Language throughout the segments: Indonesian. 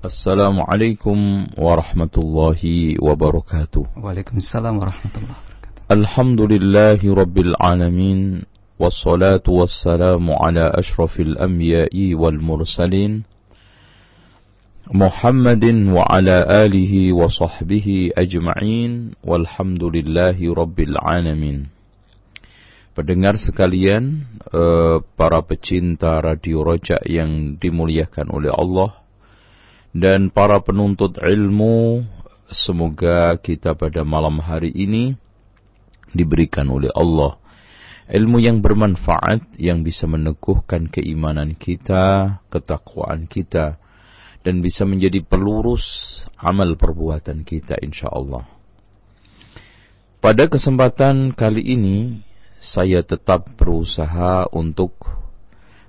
Assalamualaikum warahmatullahi wabarakatuh. Waalaikumsalam warahmatullahi wabarakatuh. Alhamdulillahi rabbil alamin. Wassalatu wassalamu ala ashrafil anbiya'i wal mursalin Muhammadin wa ala alihi wa sahbihi ajma'in. Walhamdulillahi rabbil alamin. Pendengar sekalian, para pecinta Radio Roja yang dimuliakan oleh Allah dan para penuntut ilmu, semoga kita pada malam hari ini diberikan oleh Allah ilmu yang bermanfaat, yang bisa meneguhkan keimanan kita, ketakwaan kita, dan bisa menjadi pelurus amal perbuatan kita insyaallah. Pada kesempatan kali ini, saya tetap berusaha untuk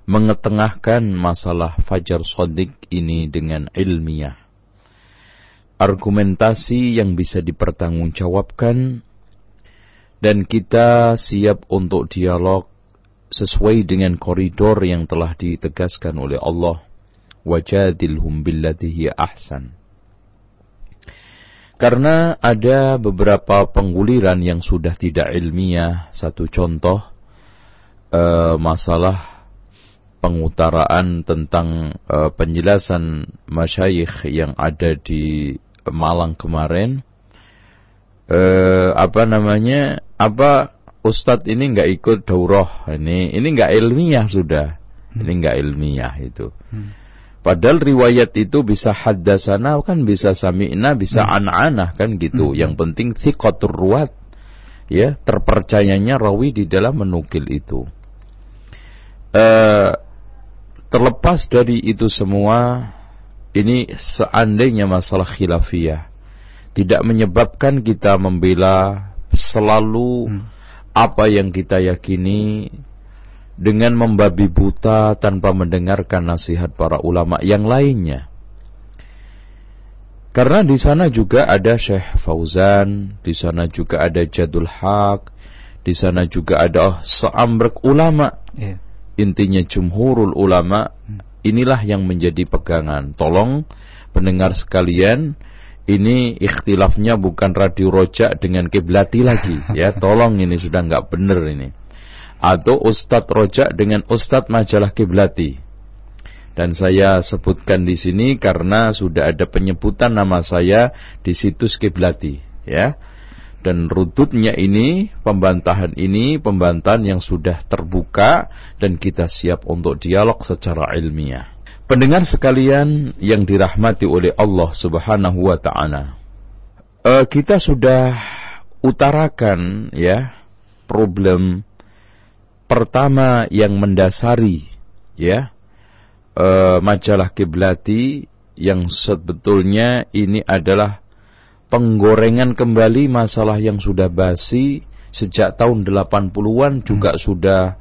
mengetengahkan masalah Fajar Shadiq ini dengan ilmiah. Argumentasi yang bisa dipertanggungjawabkan, dan kita siap untuk dialog sesuai dengan koridor yang telah ditegaskan oleh Allah. Wajadilhum billati hiya ahsan. Karena ada beberapa pengguliran yang sudah tidak ilmiah. Satu contoh, masalah pengutaraan tentang penjelasan masyayikh yang ada di Malang kemarin. Ustadz ini nggak ikut daurah, ini nggak ilmiah sudah, ini nggak ilmiah itu. Padahal riwayat itu bisa haddasana, kan bisa sami'na, bisa an'anah kan gitu. Yang penting thiqatur ruwat, ya, terpercayanya rawi di dalam menukil itu. Terlepas dari itu semua, ini seandainya masalah khilafiyah tidak menyebabkan kita membela selalu apa yang kita yakini dengan membabi buta tanpa mendengarkan nasihat para ulama yang lainnya. Karena di sana juga ada Syekh Fauzan, di sana juga ada Jadul Haq, di sana juga ada seambrek ulama. Intinya jumhurul ulama, inilah yang menjadi pegangan. Tolong pendengar sekalian, ini ikhtilafnya bukan Radio Roja dengan Kiblati lagi, ya. Tolong, ini sudah nggak benar ini. Atau Ustadz Roja dengan Ustadz Majalah Kiblati. Dan saya sebutkan di sini karena sudah ada penyebutan nama saya di situs Kiblati, ya. Dan rututnya ini, pembantahan yang sudah terbuka dan kita siap untuk dialog secara ilmiah. Pendengar sekalian yang dirahmati oleh Allah Subhanahu wa ta'ala, kita sudah utarakan, ya, problem pertama yang mendasari, ya, majalah Kiblati, yang sebetulnya ini adalah penggorengan kembali masalah yang sudah basi sejak tahun 80-an juga sudah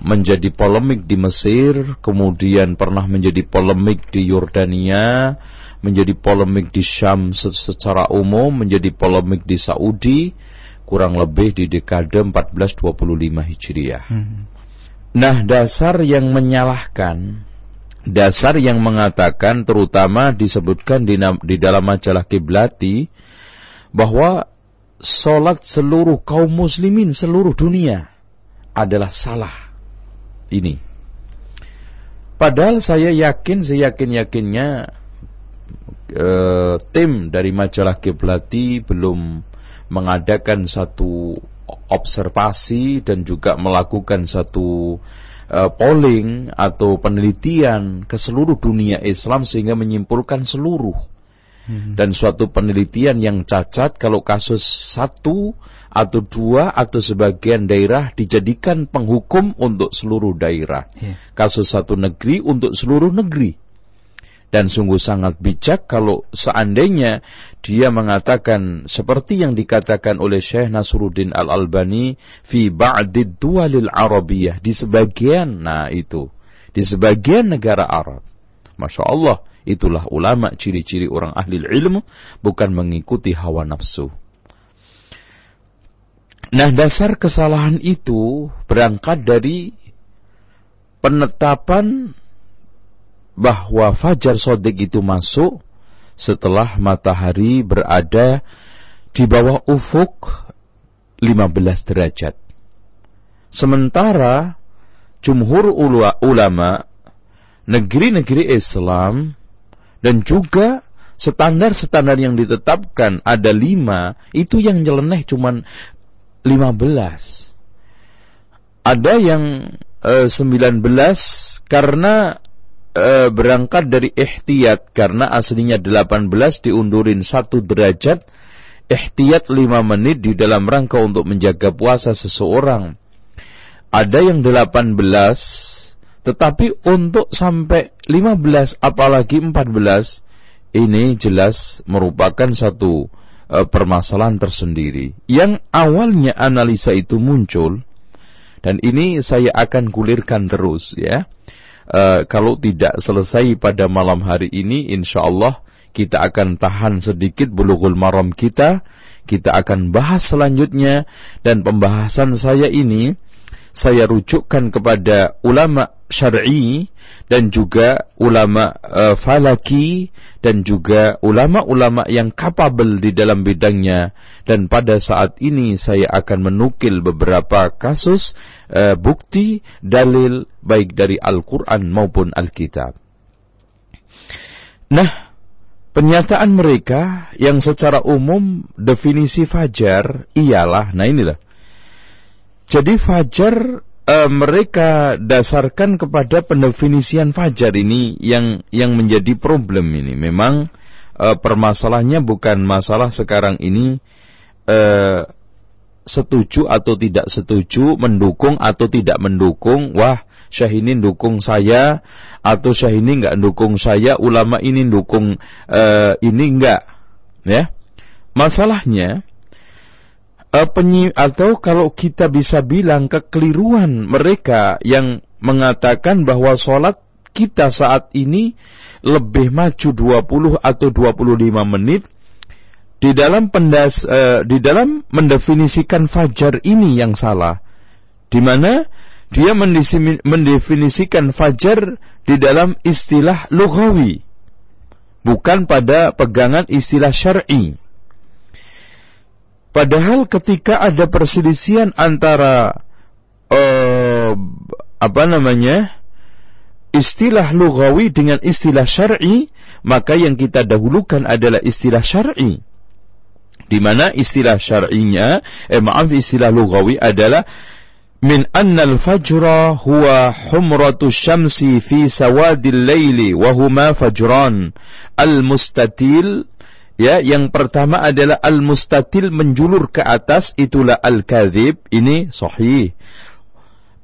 menjadi polemik di Mesir, kemudian pernah menjadi polemik di Yordania, menjadi polemik di Syam secara umum, menjadi polemik di Saudi, kurang lebih di dekade 1425 Hijriah. Nah, dasar yang menyalahkan, dasar yang mengatakan, terutama disebutkan di dalam majalah Kiblati, bahwa sholat seluruh kaum muslimin seluruh dunia adalah salah. Ini. Padahal saya yakin-yakinnya tim dari majalah Kiblati belum mengadakan satu observasi dan juga melakukan satu polling atau penelitian ke seluruh dunia Islam sehingga menyimpulkan seluruh. Dan suatu penelitian yang cacat kalau kasus satu atau dua atau sebagian daerah dijadikan penghukum untuk seluruh daerah. Kasus satu negeri untuk seluruh negeri. Dan sungguh sangat bijak kalau seandainya dia mengatakan seperti yang dikatakan oleh Syekh Nasruddin Al-Albani fi ba'did duwalil Arabiyah, di sebagian, di sebagian negara Arab. Masya Allah, itulah ulama, ciri-ciri orang ahli ilmu, bukan mengikuti hawa nafsu. Nah, dasar kesalahan itu berangkat dari penetapan bahwa fajar shadiq itu masuk setelah matahari berada di bawah ufuk 15 derajat. Sementara jumhur ulama negeri-negeri Islam dan juga standar-standar yang ditetapkan ada 5, itu yang nyeleneh cuman 15. Ada yang 19 karena berangkat dari ihtiyat, karena aslinya 18 diundurin 1 derajat, ihtiyat 5 menit di dalam rangka untuk menjaga puasa seseorang. Ada yang 18, tetapi untuk sampai 15 apalagi 14, ini jelas merupakan satu permasalahan tersendiri. Yang awalnya analisa itu muncul, dan ini saya akan gulirkan terus ya. Kalau tidak selesai pada malam hari ini, insyaallah kita akan tahan sedikit Bulughul Maram kita akan bahas selanjutnya. Dan pembahasan saya ini saya rujukkan kepada ulama syar'i dan juga ulama falaki dan juga ulama-ulama yang kapabel di dalam bidangnya. Dan pada saat ini saya akan menukil beberapa kasus bukti dalil baik dari Al-Quran maupun Alkitab. Nah, pernyataan mereka yang secara umum definisi fajar ialah, nah inilah. Jadi fajar mereka dasarkan kepada pendefinisian fajar ini yang menjadi problem ini. Memang permasalahannya bukan masalah sekarang ini setuju atau tidak setuju, mendukung atau tidak mendukung. Wah, Syahini dukung saya atau Syahini enggak dukung saya, ulama ini dukung ini enggak, ya. Masalahnya atau kalau kita bisa bilang kekeliruan mereka yang mengatakan bahwa sholat kita saat ini lebih maju 20 atau 25 menit di dalam mendefinisikan fajar ini yang salah, di mana dia mendefinisikan fajar di dalam istilah lughawi, bukan pada pegangan istilah syar'i. Padahal ketika ada perselisihan antara istilah lughawi dengan istilah syar'i, maka yang kita dahulukan adalah istilah syar'i. Di mana istilah syar'inya, istilah lughawi adalah min annal fajra huwa humratu syamsi fi sawadil laili wa huma fajran al-mustatil. Ya, yang pertama adalah al-mustatil, menjulur ke atas, itulah al-kadzib, ini sahih.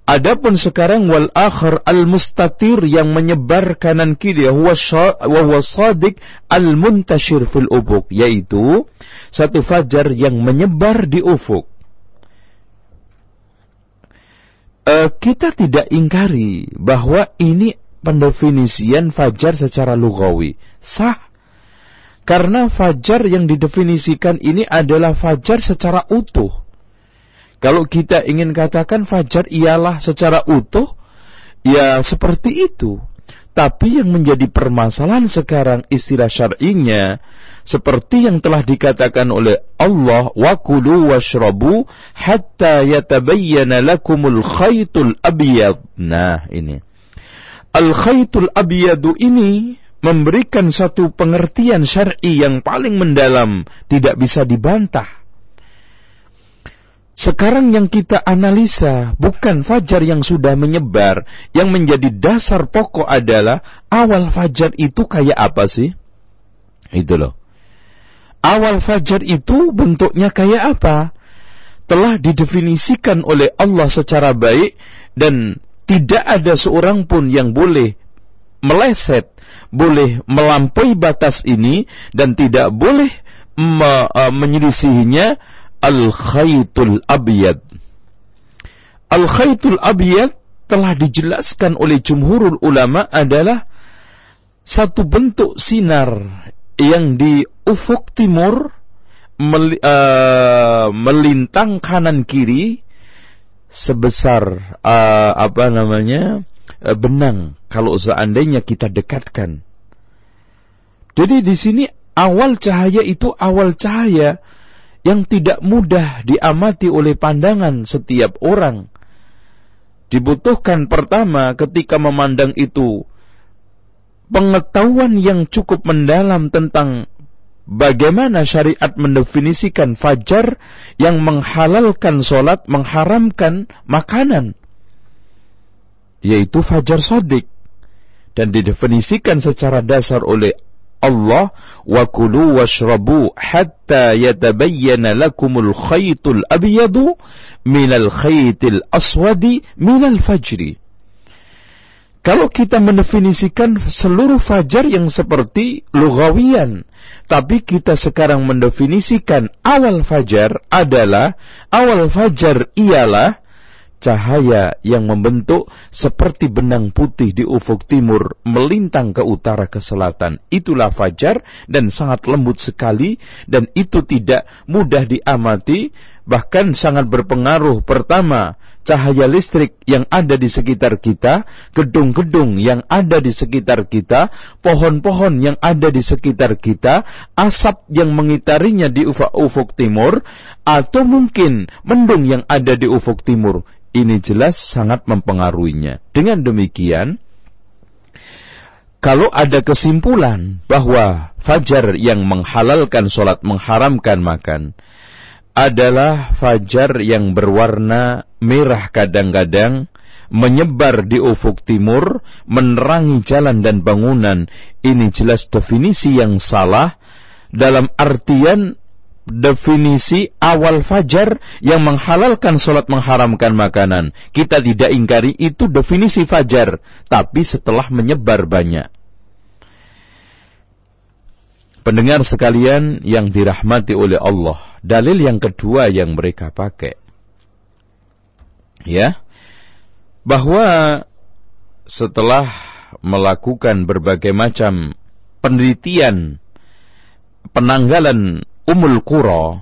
Adapun sekarang wal akhir al-mustatir, yang menyebar kanan kiri, huwa shadiq al-muntashir fil ufuk, yaitu satu fajar yang menyebar di ufuk. Kita tidak ingkari bahwa ini pendefinisian fajar secara lughawi sah. Karena fajar yang didefinisikan ini adalah fajar secara utuh. Kalau kita ingin katakan fajar ialah secara utuh, ya seperti itu. Tapi yang menjadi permasalahan sekarang istilah syar'inya, seperti yang telah dikatakan oleh Allah, wa kulu washrabu hatta yatabayyana lakumul khaytul abyad. Nah, ini al-khaytul abyadu ini memberikan satu pengertian syar'i yang paling mendalam, tidak bisa dibantah. Sekarang yang kita analisa bukan fajar yang sudah menyebar, yang menjadi dasar pokok adalah awal fajar itu kayak apa sih? Itu loh. Awal fajar itu bentuknya kayak apa? Telah didefinisikan oleh Allah secara baik, dan tidak ada seorang pun yang boleh meleset, boleh melampaui batas ini, dan tidak boleh menyelisihinya. Al-khaytul abyad. Al-khaytul abyad telah dijelaskan oleh jumhurul ulama adalah satu bentuk sinar yang di ufuk timur melintang kanan kiri sebesar benang kalau seandainya kita dekatkan. Jadi di sini awal cahaya itu awal cahaya yang tidak mudah diamati oleh pandangan setiap orang. Dibutuhkan pertama ketika memandang itu pengetahuan yang cukup mendalam tentang bagaimana syariat mendefinisikan fajar yang menghalalkan sholat, mengharamkan makanan, yaitu fajar shadiq, dan didefinisikan secara dasar oleh Allah, wa kulu washrabu hatta yatabayyana lakumul khaytul abyadu minal khaytil aswadi minal fajri. Kalau kita mendefinisikan seluruh fajar yang seperti lughawiyan, tapi kita sekarang mendefinisikan awal fajar adalah, awal fajar ialah cahaya yang membentuk seperti benang putih di ufuk timur melintang ke utara ke selatan. Itulah fajar, dan sangat lembut sekali, dan itu tidak mudah diamati, bahkan sangat berpengaruh. Pertama, cahaya listrik yang ada di sekitar kita, gedung-gedung yang ada di sekitar kita, pohon-pohon yang ada di sekitar kita, asap yang mengitarinya di ufuk timur, atau mungkin mendung yang ada di ufuk timur. Ini jelas sangat mempengaruhinya. Dengan demikian, kalau ada kesimpulan bahwa fajar yang menghalalkan sholat, mengharamkan makan, adalah fajar yang berwarna merah kadang-kadang, menyebar di ufuk timur, menerangi jalan dan bangunan. Ini jelas definisi yang salah, dalam artian definisi awal fajar yang menghalalkan sholat, mengharamkan makanan. Kita tidak ingkari itu definisi fajar, tapi setelah menyebar banyak. Pendengar sekalian yang dirahmati oleh Allah, dalil yang kedua yang mereka pakai, ya, bahwa setelah melakukan berbagai macam penelitian penanggalan Ummul Qura,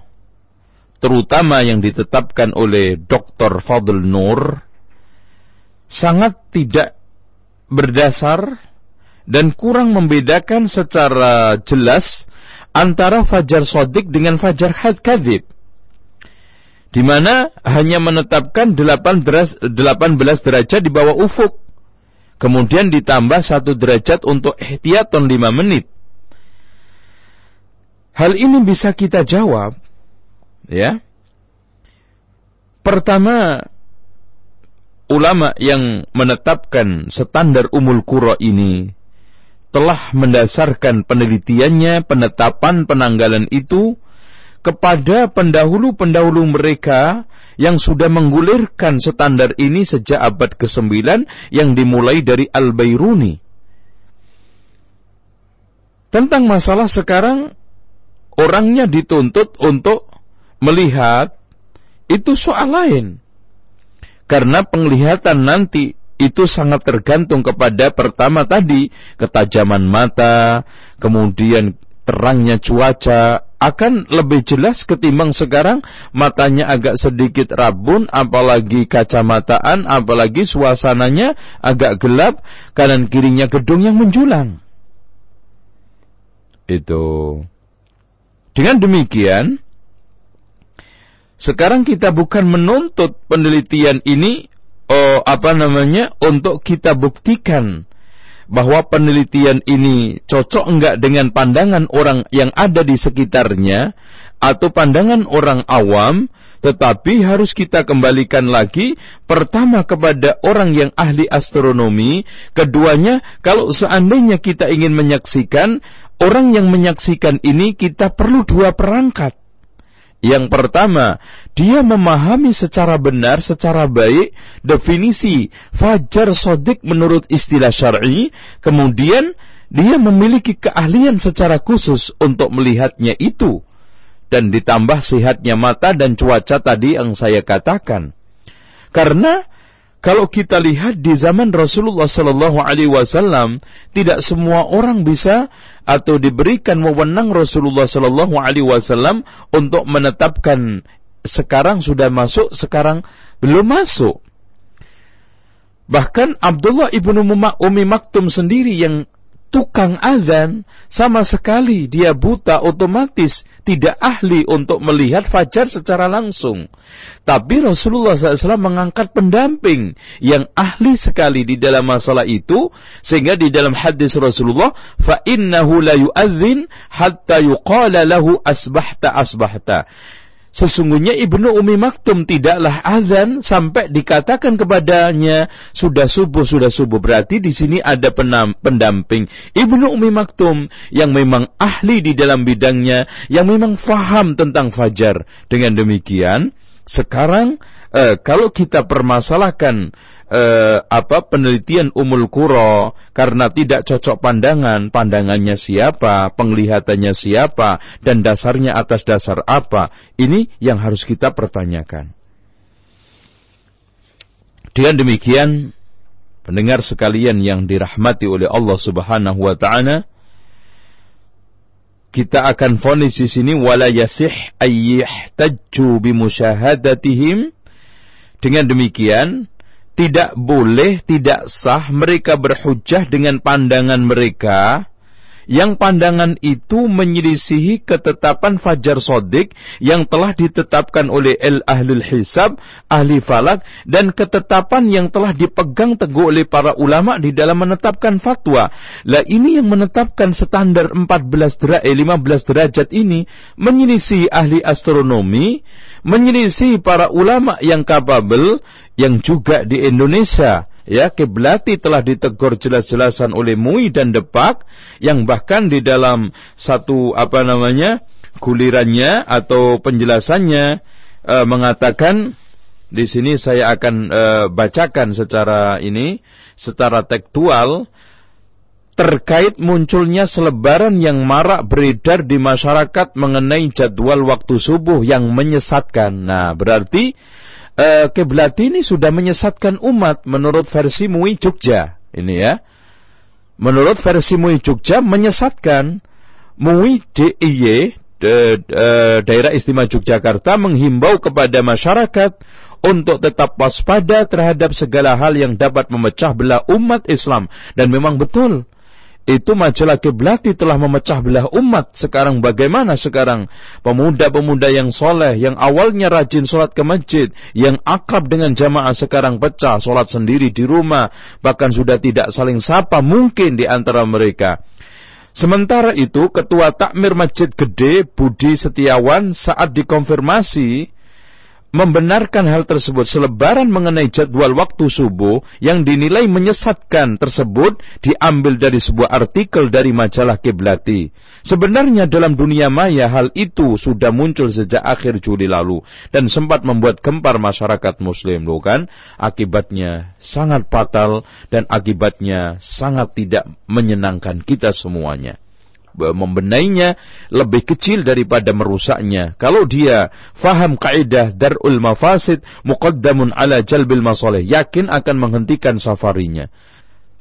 terutama yang ditetapkan oleh Dr. Fadl Nur, sangat tidak berdasar dan kurang membedakan secara jelas antara fajar shadiq dengan fajar kadzib, di mana hanya menetapkan 18 derajat di bawah ufuk, kemudian ditambah 1 derajat untuk ihtiyatan 5 menit. Hal ini bisa kita jawab, ya. Pertama, ulama yang menetapkan standar Ummul Qura ini telah mendasarkan penelitiannya, penetapan penanggalan itu kepada pendahulu-pendahulu mereka yang sudah menggulirkan standar ini sejak abad ke-9, yang dimulai dari Al-Bairuni. Tentang masalah sekarang, orangnya dituntut untuk melihat, itu soal lain. Karena penglihatan nanti itu sangat tergantung kepada pertama tadi, ketajaman mata, kemudian terangnya cuaca, akan lebih jelas ketimbang sekarang matanya agak sedikit rabun, apalagi kacamataan, apalagi suasananya agak gelap, kanan kirinya gedung yang menjulang. Itu. Dengan demikian, sekarang kita bukan menuntut penelitian ini untuk kita buktikan bahwa penelitian ini cocok enggak dengan pandangan orang yang ada di sekitarnya atau pandangan orang awam, tetapi harus kita kembalikan lagi pertama kepada orang yang ahli astronomi, keduanya kalau seandainya kita ingin menyaksikan orang yang menyaksikan ini, kita perlu 2 perangkat. Yang pertama, dia memahami secara benar, secara baik definisi fajar shadiq menurut istilah syar'i, kemudian dia memiliki keahlian secara khusus untuk melihatnya itu, dan ditambah sehatnya mata dan cuaca tadi yang saya katakan. Karena kalau kita lihat di zaman Rasulullah SAW, tidak semua orang bisa atau diberikan wewenang Rasulullah SAW untuk menetapkan sekarang sudah masuk, sekarang belum masuk. Bahkan Abdullah ibnu Ummi Maktum sendiri yang tukang azan, sama sekali dia buta, otomatis tidak ahli untuk melihat fajar secara langsung. Tapi Rasulullah SAW mengangkat pendamping yang ahli sekali di dalam masalah itu, sehingga di dalam hadis Rasulullah, fa innahu la yu'adzin hatta yuqala lahu asbahta asbahta. Sesungguhnya Ibnu Ummi Maktum tidaklah azan sampai dikatakan kepadanya sudah subuh. Berarti di sini ada pendamping Ibnu Ummi Maktum yang memang ahli di dalam bidangnya, yang memang faham tentang fajar. Dengan demikian, sekarang kalau kita permasalahkan penelitian Ummul Qura karena tidak cocok pandangannya siapa, penglihatannya siapa, dan dasarnya atas dasar apa, ini yang harus kita pertanyakan. Dengan demikian, pendengar sekalian yang dirahmati oleh Allah Subhanahu wa taala, kita akan vonis di sini wala yasih ayyahtajju bimusyahadatihim. Dengan demikian, tidak boleh, tidak sah mereka berhujjah dengan pandangan mereka, yang pandangan itu menyelisihi ketetapan fajar shadiq yang telah ditetapkan oleh ahlul hisab, ahli falak, dan ketetapan yang telah dipegang teguh oleh para ulama di dalam menetapkan fatwa. Lah ini yang menetapkan standar 15 derajat ini menyelisihi ahli astronomi, menyelisihi para ulama yang kapabel, yang juga di Indonesia, ya, Kiblati telah ditegur jelas-jelasan oleh MUI dan Depak, yang bahkan di dalam satu gulirannya atau penjelasannya mengatakan, di sini saya akan bacakan secara tekstual, terkait munculnya selebaran yang marak beredar di masyarakat mengenai jadwal waktu subuh yang menyesatkan. Nah, berarti Kiblati ini sudah menyesatkan umat menurut versi MUI Jogja. Ini ya. Menurut versi MUI Jogja menyesatkan. MUI DIY Daerah Istimewa Yogyakarta menghimbau kepada masyarakat untuk tetap waspada terhadap segala hal yang dapat memecah belah umat Islam. Dan memang betul, itu majalah Kiblati telah memecah belah umat. Sekarang bagaimana sekarang? Pemuda-pemuda yang soleh, yang awalnya rajin sholat ke masjid, yang akrab dengan jamaah, sekarang pecah, sholat sendiri di rumah, bahkan sudah tidak saling sapa mungkin di antara mereka. Sementara itu, Ketua Takmir Masjid Gede, Budi Setiawan, saat dikonfirmasi, membenarkan hal tersebut. Selebaran mengenai jadwal waktu subuh yang dinilai menyesatkan tersebut diambil dari sebuah artikel dari majalah Kiblati. Sebenarnya dalam dunia maya hal itu sudah muncul sejak akhir Juli lalu dan sempat membuat gempar masyarakat muslim, kan? Akibatnya sangat fatal dan akibatnya sangat tidak menyenangkan kita semuanya. Membenainya lebih kecil daripada merusaknya. Kalau dia faham kaidah dar'ul mafasid muqaddamun ala jalbil masalih, yakin akan menghentikan safarinya.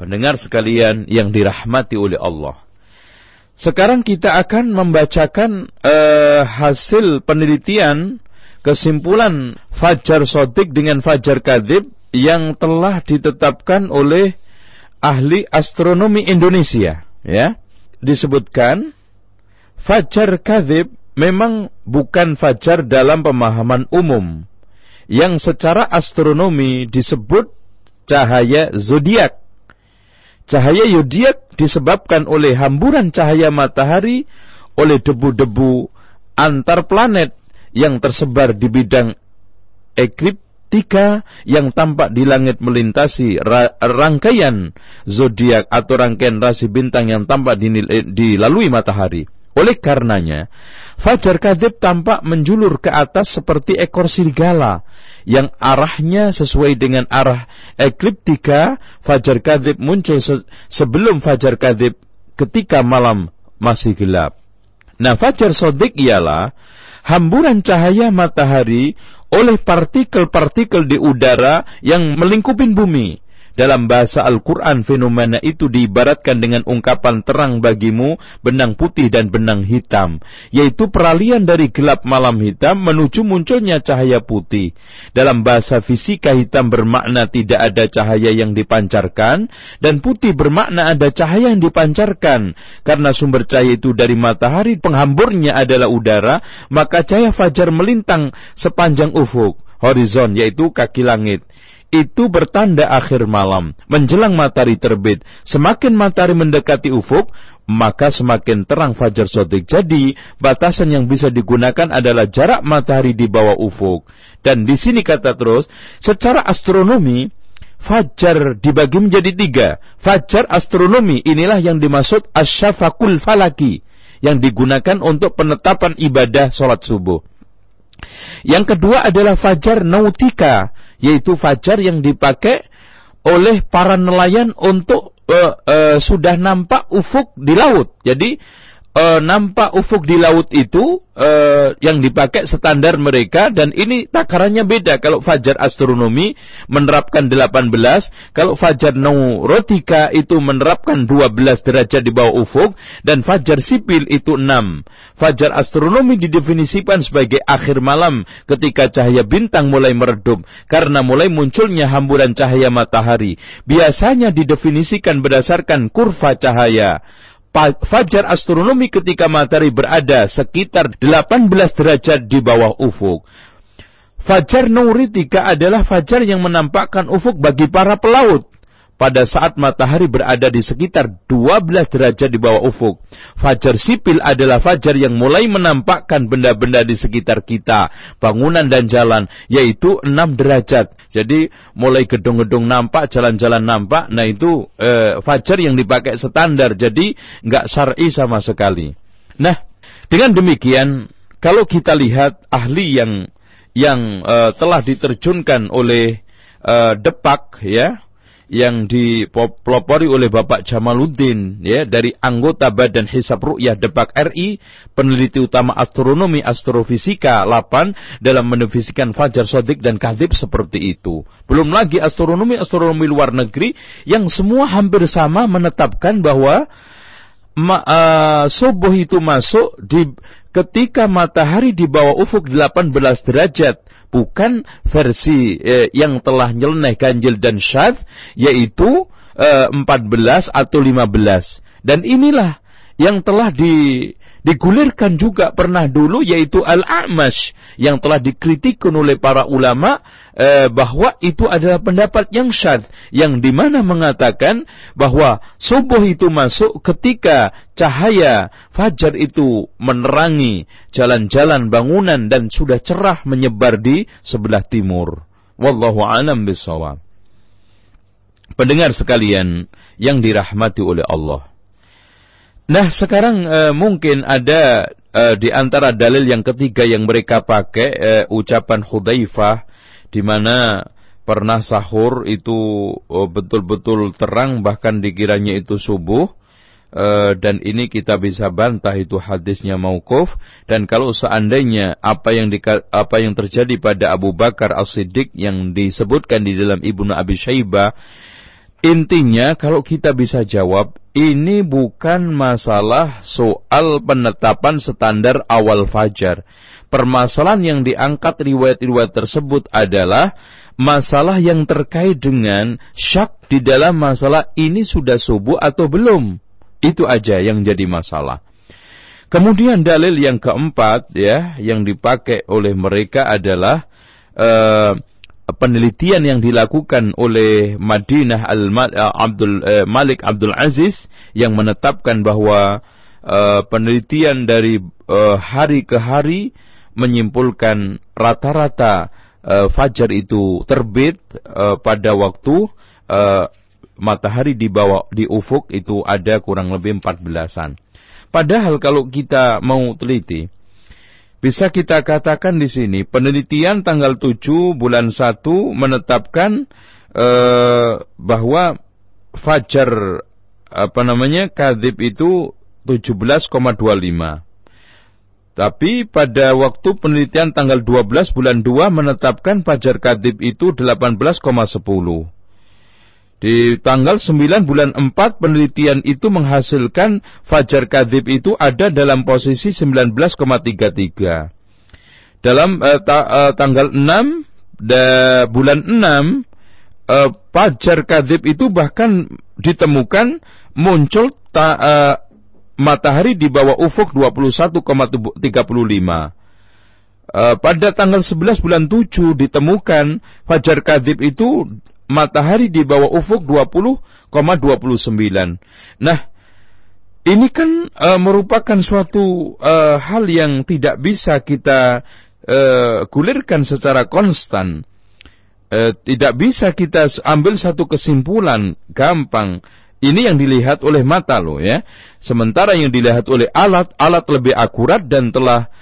Pendengar sekalian yang dirahmati oleh Allah, sekarang kita akan membacakan hasil penelitian kesimpulan fajar shadiq dengan fajar kadzib yang telah ditetapkan oleh ahli astronomi Indonesia, ya. Disebutkan fajar kadzib memang bukan fajar dalam pemahaman umum yang secara astronomi disebut cahaya zodiak. Cahaya zodiak disebabkan oleh hamburan cahaya matahari oleh debu-debu antar planet yang tersebar di bidang ekliptika yang tampak di langit melintasi rangkaian zodiak atau rangkaian rasi bintang yang tampak dilalui matahari. Oleh karenanya, fajar kadzib tampak menjulur ke atas seperti ekor serigala yang arahnya sesuai dengan arah ekliptika. Fajar kadzib muncul sebelum fajar kadzib ketika malam masih gelap. Nah, fajar shadiq ialah hamburan cahaya matahari oleh partikel-partikel di udara yang melingkupi bumi Dalam bahasa Al-Quran, fenomena itu diibaratkan dengan ungkapan terang bagimu, benang putih dan benang hitam, yaitu peralihan dari gelap malam hitam menuju munculnya cahaya putih. Dalam bahasa fisika, hitam bermakna tidak ada cahaya yang dipancarkan, dan putih bermakna ada cahaya yang dipancarkan. Karena sumber cahaya itu dari matahari, penghamburnya adalah udara, maka cahaya fajar melintang sepanjang ufuk, horizon, yaitu kaki langit. Itu bertanda akhir malam, menjelang matahari terbit. Semakin matahari mendekati ufuk, maka semakin terang fajar shadiq. Jadi, batasan yang bisa digunakan adalah jarak matahari di bawah ufuk. Dan di sini kata terus, secara astronomi, fajar dibagi menjadi 3. Fajar astronomi, inilah yang dimaksud asyafaqul falaki, yang digunakan untuk penetapan ibadah sholat subuh. Yang kedua adalah fajar nautika, yaitu fajar yang dipakai oleh para nelayan untuk sudah nampak ufuk di laut. Jadi nampak ufuk di laut itu yang dipakai standar mereka, dan ini takarannya beda. Kalau fajar astronomi menerapkan 18, kalau fajar nautika itu menerapkan 12 derajat di bawah ufuk, dan fajar sipil itu 6. Fajar astronomi didefinisikan sebagai akhir malam ketika cahaya bintang mulai meredup karena mulai munculnya hamburan cahaya matahari. Biasanya didefinisikan berdasarkan kurva cahaya. Fajar astronomi ketika matahari berada sekitar 18 derajat di bawah ufuk. Fajar nauritika adalah fajar yang menampakkan ufuk bagi para pelaut pada saat matahari berada di sekitar 12 derajat di bawah ufuk. Fajar sipil adalah fajar yang mulai menampakkan benda-benda di sekitar kita, bangunan dan jalan, yaitu 6 derajat. Jadi mulai gedung-gedung nampak, jalan-jalan nampak. Nah itu fajar yang dipakai standar, jadi nggak syar'i sama sekali. Nah, dengan demikian, kalau kita lihat ahli yang telah diterjunkan oleh Depak, ya, yang dipelopori oleh Bapak Jamaluddin, ya, dari anggota Badan Hisab Ru'yah Depak RI, peneliti utama astronomi astrofisika 8 dalam mendefinisikan fajar shadiq dan kadhib seperti itu. Belum lagi astronomi luar negeri yang semua hampir sama menetapkan bahwa subuh itu masuk ketika matahari di bawah ufuk 18 derajat. Bukan versi yang telah nyeleneh, ganjil dan syadz, yaitu 14 atau 15. Dan inilah yang telah digulirkan juga pernah dulu, yaitu Al-A'mash, yang telah dikritikkan oleh para ulama bahwa itu adalah pendapat yang syadz, yang dimana mengatakan bahwa subuh itu masuk ketika cahaya fajar itu menerangi jalan-jalan, bangunan, dan sudah cerah menyebar di sebelah timur. Wallahu a'lam bishawab. Pendengar sekalian yang dirahmati oleh Allah. Nah, sekarang mungkin ada di antara dalil yang ketiga yang mereka pakai ucapan Hudzaifah, di mana pernah sahur itu betul-betul terang, bahkan dikiranya itu subuh, dan ini kita bisa bantah itu hadisnya mauquf. Dan kalau seandainya apa yang terjadi pada Abu Bakar As-Siddiq yang disebutkan di dalam Ibnu Abi Syaibah, intinya kalau kita bisa jawab, ini bukan masalah soal penetapan standar awal fajar. Permasalahan yang diangkat riwayat-riwayat tersebut adalah masalah yang terkait dengan syak di dalam masalah ini sudah subuh atau belum. Itu aja yang jadi masalah. Kemudian dalil yang keempat, ya, yang dipakai oleh mereka adalah penelitian yang dilakukan oleh Madinah Malik Abdul Aziz, yang menetapkan bahwa penelitian dari hari ke hari menyimpulkan rata-rata fajar itu terbit pada waktu matahari di ufuk itu ada kurang lebih 14-an. Padahal kalau kita mau teliti, bisa kita katakan di sini penelitian tanggal 7 bulan 1 menetapkan bahwa fajar kadhib itu 17,25. Tapi pada waktu penelitian tanggal 12 bulan 2 menetapkan fajar kadhib itu 18,10. Di tanggal 9 bulan 4 penelitian itu menghasilkan fajar kadzib itu ada dalam posisi 19,33. Dalam tanggal 6 bulan 6 fajar kadzib itu bahkan ditemukan muncul matahari di bawah ufuk 21,35. Pada tanggal 11 bulan 7 ditemukan fajar kadzib itu matahari di bawah ufuk 20,29. Nah, ini kan merupakan suatu hal yang tidak bisa kita gulirkan secara konstan. Tidak bisa kita ambil satu kesimpulan gampang. Ini yang dilihat oleh mata loh ya. Sementara yang dilihat oleh alat lebih akurat dan telah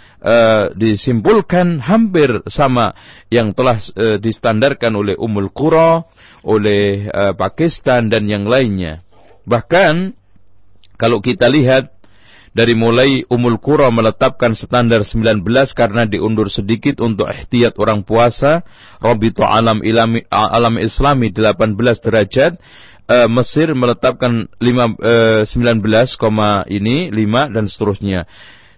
disimpulkan hampir sama yang telah distandarkan oleh Ummul Qura, oleh Pakistan dan yang lainnya. Bahkan kalau kita lihat dari mulai Ummul Qura menetapkan standar 19 karena diundur sedikit untuk ihtiyat orang puasa, Rabitu alam Islami 18 derajat, Mesir menetapkan 19, ini 5 dan seterusnya.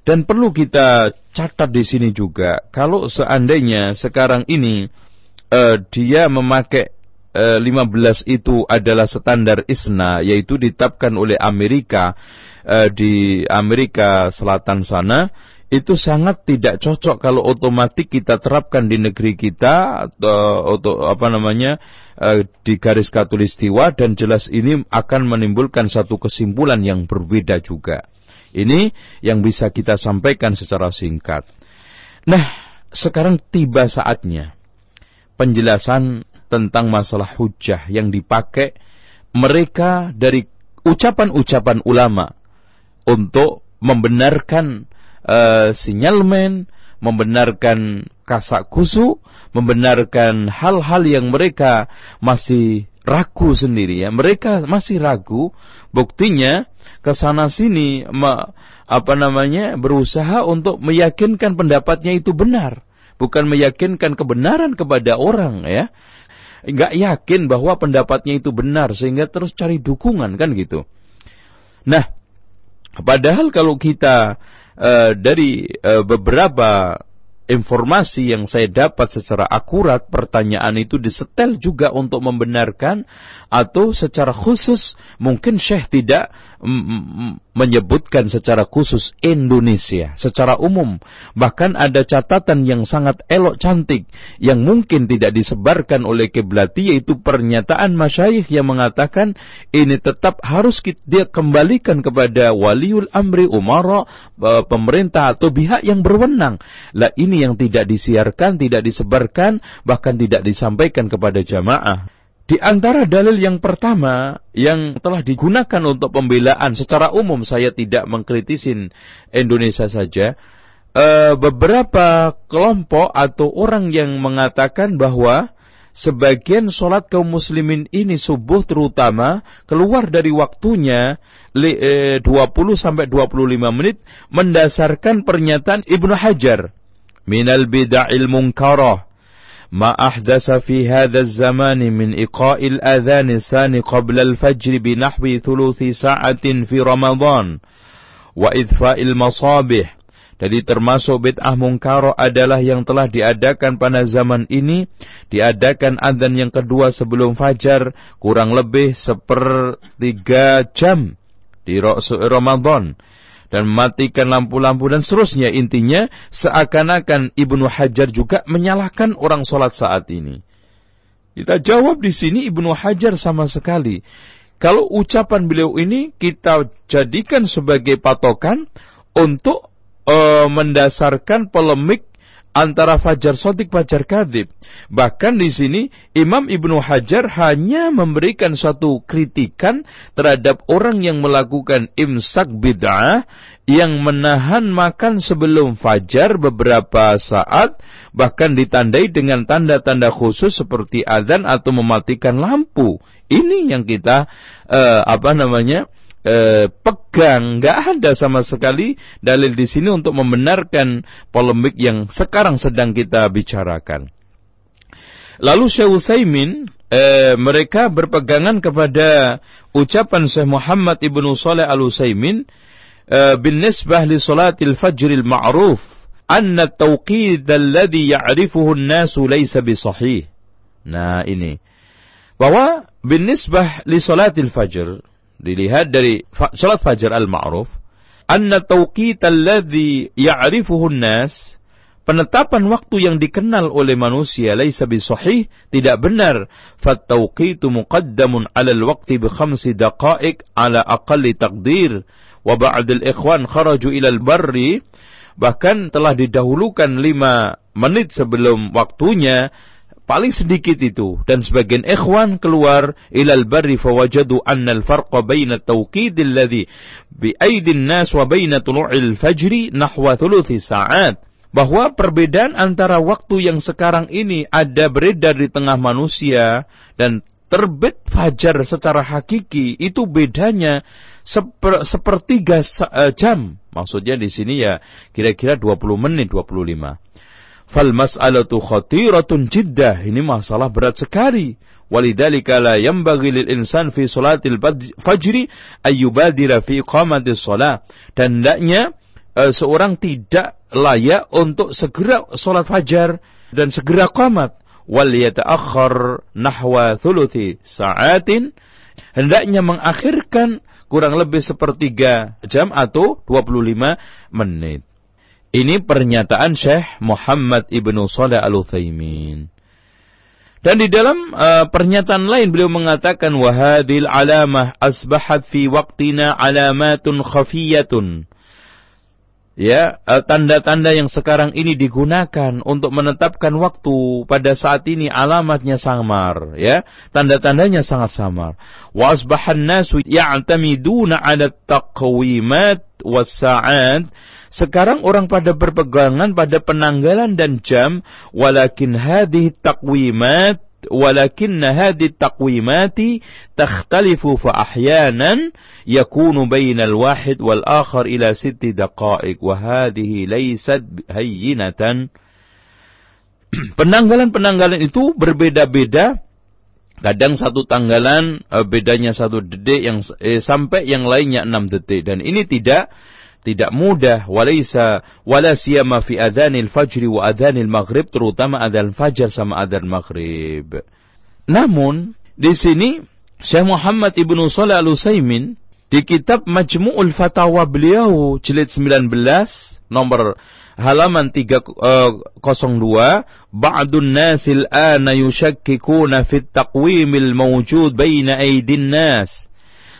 Dan perlu kita catat di sini juga, kalau seandainya sekarang ini dia memakai 15 itu adalah standar ISNA, yaitu ditetapkan oleh Amerika di Amerika Selatan sana, itu sangat tidak cocok kalau otomatis kita terapkan di negeri kita atau di garis khatulistiwa, dan jelas ini akan menimbulkan satu kesimpulan yang berbeda juga. Ini yang bisa kita sampaikan secara singkat. Nah, sekarang tiba saatnya penjelasan tentang masalah hujjah yang dipakai mereka dari ucapan-ucapan ulama untuk membenarkan sinyalmen, membenarkan kasak kusu, membenarkan hal-hal yang mereka masih ragu sendiri ya. Mereka masih ragu, buktinya kesana sini berusaha untuk meyakinkan pendapatnya itu benar, bukan meyakinkan kebenaran kepada orang ya. Enggak yakin bahwa pendapatnya itu benar sehingga terus cari dukungan kan gitu. Nah, padahal kalau kita dari beberapa informasi yang saya dapat secara akurat, pertanyaan itu disetel juga untuk membenarkan, atau secara khusus mungkin Syekh tidak menyebutkan secara khusus Indonesia secara umum. Bahkan ada catatan yang sangat elok cantik yang mungkin tidak disebarkan oleh Qiblati, yaitu pernyataan masyayikh yang mengatakan ini tetap harus dia kembalikan kepada waliul amri, umara, pemerintah atau pihak yang berwenang. Lah ini yang tidak disiarkan, tidak disebarkan, bahkan tidak disampaikan kepada jamaah. Di antara dalil yang pertama yang telah digunakan untuk pembelaan secara umum, saya tidak mengkritisin Indonesia saja, beberapa kelompok atau orang yang mengatakan bahwa sebagian sholat kaum muslimin ini subuh terutama keluar dari waktunya 20-25 menit mendasarkan pernyataan Ibnu Hajar, minal bid'il munkarah ما أحدث في هذا الزمان من إيقاء الأذان الثاني قبل الفجر بنحو ثلث ساعة في رمضان وإضفاء المصابيح. Jadi termasuk bid'ah mungkar adalah yang telah diadakan pada zaman ini, diadakan adzan yang kedua sebelum fajar kurang lebih 1/3 jam di Ramadan, dan mematikan lampu-lampu dan seterusnya. Intinya seakan-akan Ibnu Hajar juga menyalahkan orang sholat saat ini. Kita jawab di sini, Ibnu Hajar sama sekali, kalau ucapan beliau ini kita jadikan sebagai patokan untuk mendasarkan polemik antara fajar shadiq, fajar kadzib. Bahkan di sini Imam Ibnu Hajar hanya memberikan suatu kritikan terhadap orang yang melakukan imsak bid'ah, yang menahan makan sebelum fajar beberapa saat, bahkan ditandai dengan tanda-tanda khusus seperti azan atau mematikan lampu. Ini yang kita pegang. Nggak ada sama sekali dalil di sini untuk membenarkan polemik yang sekarang sedang kita bicarakan. Lalu Syekh Utsaimin mereka berpegangan kepada ucapan Syekh Muhammad ibnu Shalih Al-Utsaimin bin nisbah li salatil fajril ma'ruf anna at-tawqid alladhi ya'rifuhu an-nasu laysa bisahih. Nah, ini bahwa bin nisbah li salatil fajr, dilihat dari salat fajar al-ma'ruf, anna at-tawqid alladhi ya'rifuhu an-nas, penetapan waktu yang dikenal oleh manusia laisa bisahih, tidak benar. Fattawqitu muqaddamun 'ala al-waqti bi 5 daqa'iq 'ala aqalli taqdir wa ba'd al-ikhwan kharaju ila al-barri, bahkan telah didahulukan 5 menit sebelum waktunya, paling sedikit itu, dan sebagian ikhwan keluar ila al-barri fawajadu anna al-farqa baina at-tawqid alladhi bi aydin nas wa baina tulu'il fajri nahwa 3 sa'at, bahwa perbedaan antara waktu yang sekarang ini ada beredar di tengah manusia dan terbit fajar secara hakiki, itu bedanya sepertiga jam. Maksudnya di sini ya kira-kira 20 menit, 25. Fal mas'alatu khatiratun jiddah, ini masalah berat sekali. Walidzalika la yanbaghi lil insan fi salatil fajri ayyubadira fi iqamatis shalah, dan hendaknya seorang tidak layak untuk segera salat fajar dan segera qamat. Wal yata'akhkhar nahwa 3 sa'atin, hendaknya mengakhirkan kurang lebih sepertiga jam atau 25 menit. Ini pernyataan Syekh Muhammad ibnu Shalih Al-Utsaimin. Dan di dalam pernyataan lain beliau mengatakan wa hadhil alamah asbahat fi waqtina alamatun khafiyatun. Ya, tanda-tanda yang sekarang ini digunakan untuk menetapkan waktu pada saat ini alamatnya samar, ya. Tanda-tandanya sangat samar. Wa asbahan nasu ya'tamiduna 'ala at-taqwimat was-sa'at. Sekarang orang pada berpegangan pada penanggalan dan jam, walakin hadhihi taqwimati takhtalifu fa ahyanan yakunu bainal wahid wal akhar ila 6 daqa'iq wa hadhihi laysat hayyinatan. Penanggalan itu berbeda-beda. Kadang satu tanggalan bedanya 1 detik yang sampai yang lainnya 6 detik, dan ini tidak mudah. Wala siyama fi adhanil fajri wa adhanil maghrib, terutama adzan fajar sama adzan maghrib. Namun di sini Syekh Muhammad ibnu Shalih Al-Utsaimin di kitab Majmu'ul Fatawa beliau jilid 19 nomor halaman 302, ba'dun nasil ana yushakkikuna fit taqwimil mawjud baina aydin nas.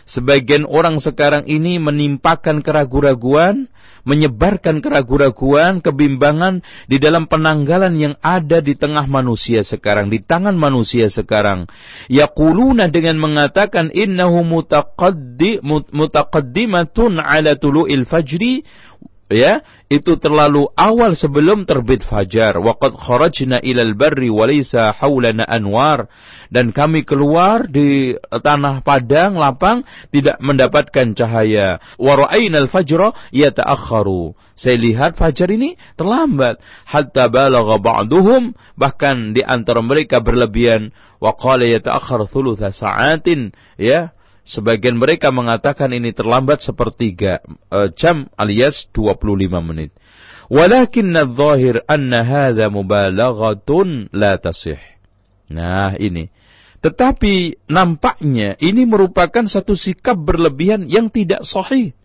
Sebagian orang sekarang ini menimpakan keraguan-raguan, menyebarkan keraguan-raguan, kebimbangan di dalam penanggalan yang ada di tengah manusia sekarang, di tangan manusia sekarang. Yaquluna, dengan mengatakan innahu mutaqaddimatun ala tulu'il fajri, ya, itu terlalu awal sebelum terbit fajar. Waqad kharajna ilal barri wa laysa haulana anwar, dan kami keluar di tanah padang lapang tidak mendapatkan cahaya. Wa ra'ainal fajra yata'akhkharu, saya lihat fajar ini terlambat. Hatta balagha ba'duhum, bahkan di antara mereka berlebihan. Wa qala yata'akhkhar 3 sa'atin, ya, sebagian mereka mengatakan ini terlambat sepertiga jam alias 25 menit. Walakinna adh-dhahir anna hadha mubalaghatun la tasih. Nah, ini. Tetapi nampaknya ini merupakan satu sikap berlebihan yang tidak sahih.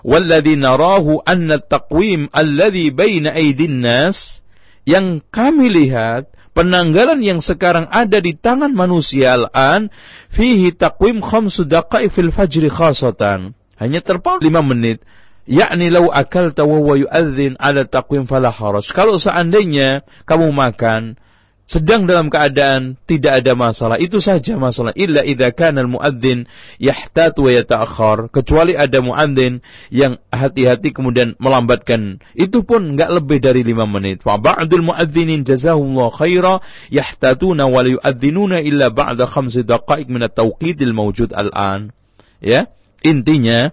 Walladhi narahu anna at-taqwim alladhi baina aydin nas, yang kami lihat penanggalan yang sekarang ada di tangan manusia al-an, fihi taqwim 5 daqa'iq fil fajri khasatan, hanya terpaut 5 menit. Yakni law akalta wa huwa yu'adzin ala taqwim fala haraj. Kalau seandainya kamu makan sedang dalam keadaan tidak ada masalah, itu saja masalah. Illa idza kana al-muadzin yahtatu wa yata'akhkhar, kecuali ada muadzin yang hati-hati kemudian melambatkan, itu pun enggak lebih dari 5 menit. Fa ba'dul muadzinin jazahullahu khaira yahtatuna wa la yu'adzinuna illa ba'da 5 daqa'iq min at-tawqitil mawjud al-an. Ya, intinya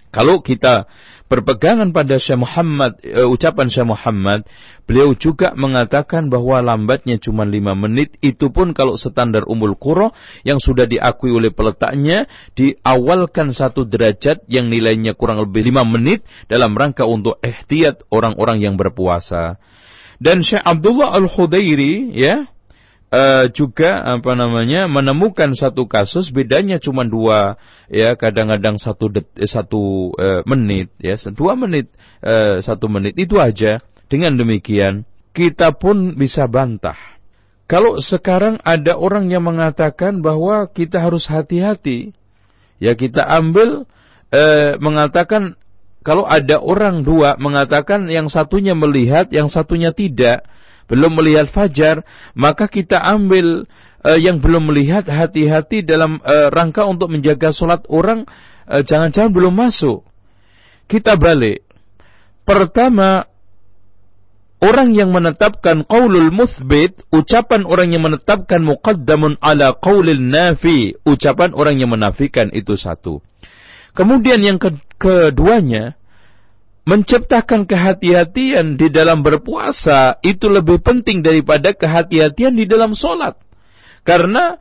kalau kita berpegangan pada Syekh Muhammad, ucapan Syekh Muhammad, beliau juga mengatakan bahwa lambatnya cuma 5 menit, itu pun kalau standar Ummul Qura yang sudah diakui oleh peletaknya, diawalkan 1 derajat yang nilainya kurang lebih 5 menit dalam rangka untuk ihtiyat orang-orang yang berpuasa. Dan Syekh Abdullah Al-Khudairi juga menemukan satu kasus, bedanya cuma 2, kadang-kadang 1 menit, 2 menit, 1 menit itu aja. Dengan demikian kita pun bisa bantah kalau sekarang ada orang yang mengatakan bahwa kita harus hati-hati, kita ambil mengatakan kalau ada orang 2 mengatakan yang satunya melihat, yang satunya tidak, belum melihat fajar, maka kita ambil yang belum melihat, hati-hati dalam rangka untuk menjaga sholat orang, jangan-jangan belum masuk. Kita balik. Pertama, orang yang menetapkan qaulul muthbit, ucapan orang yang menetapkan muqaddamun ala qaulil nafi, ucapan orang yang menafikan, itu satu. Kemudian yang keduanya, menciptakan kehati-hatian di dalam berpuasa itu lebih penting daripada kehati-hatian di dalam sholat. Karena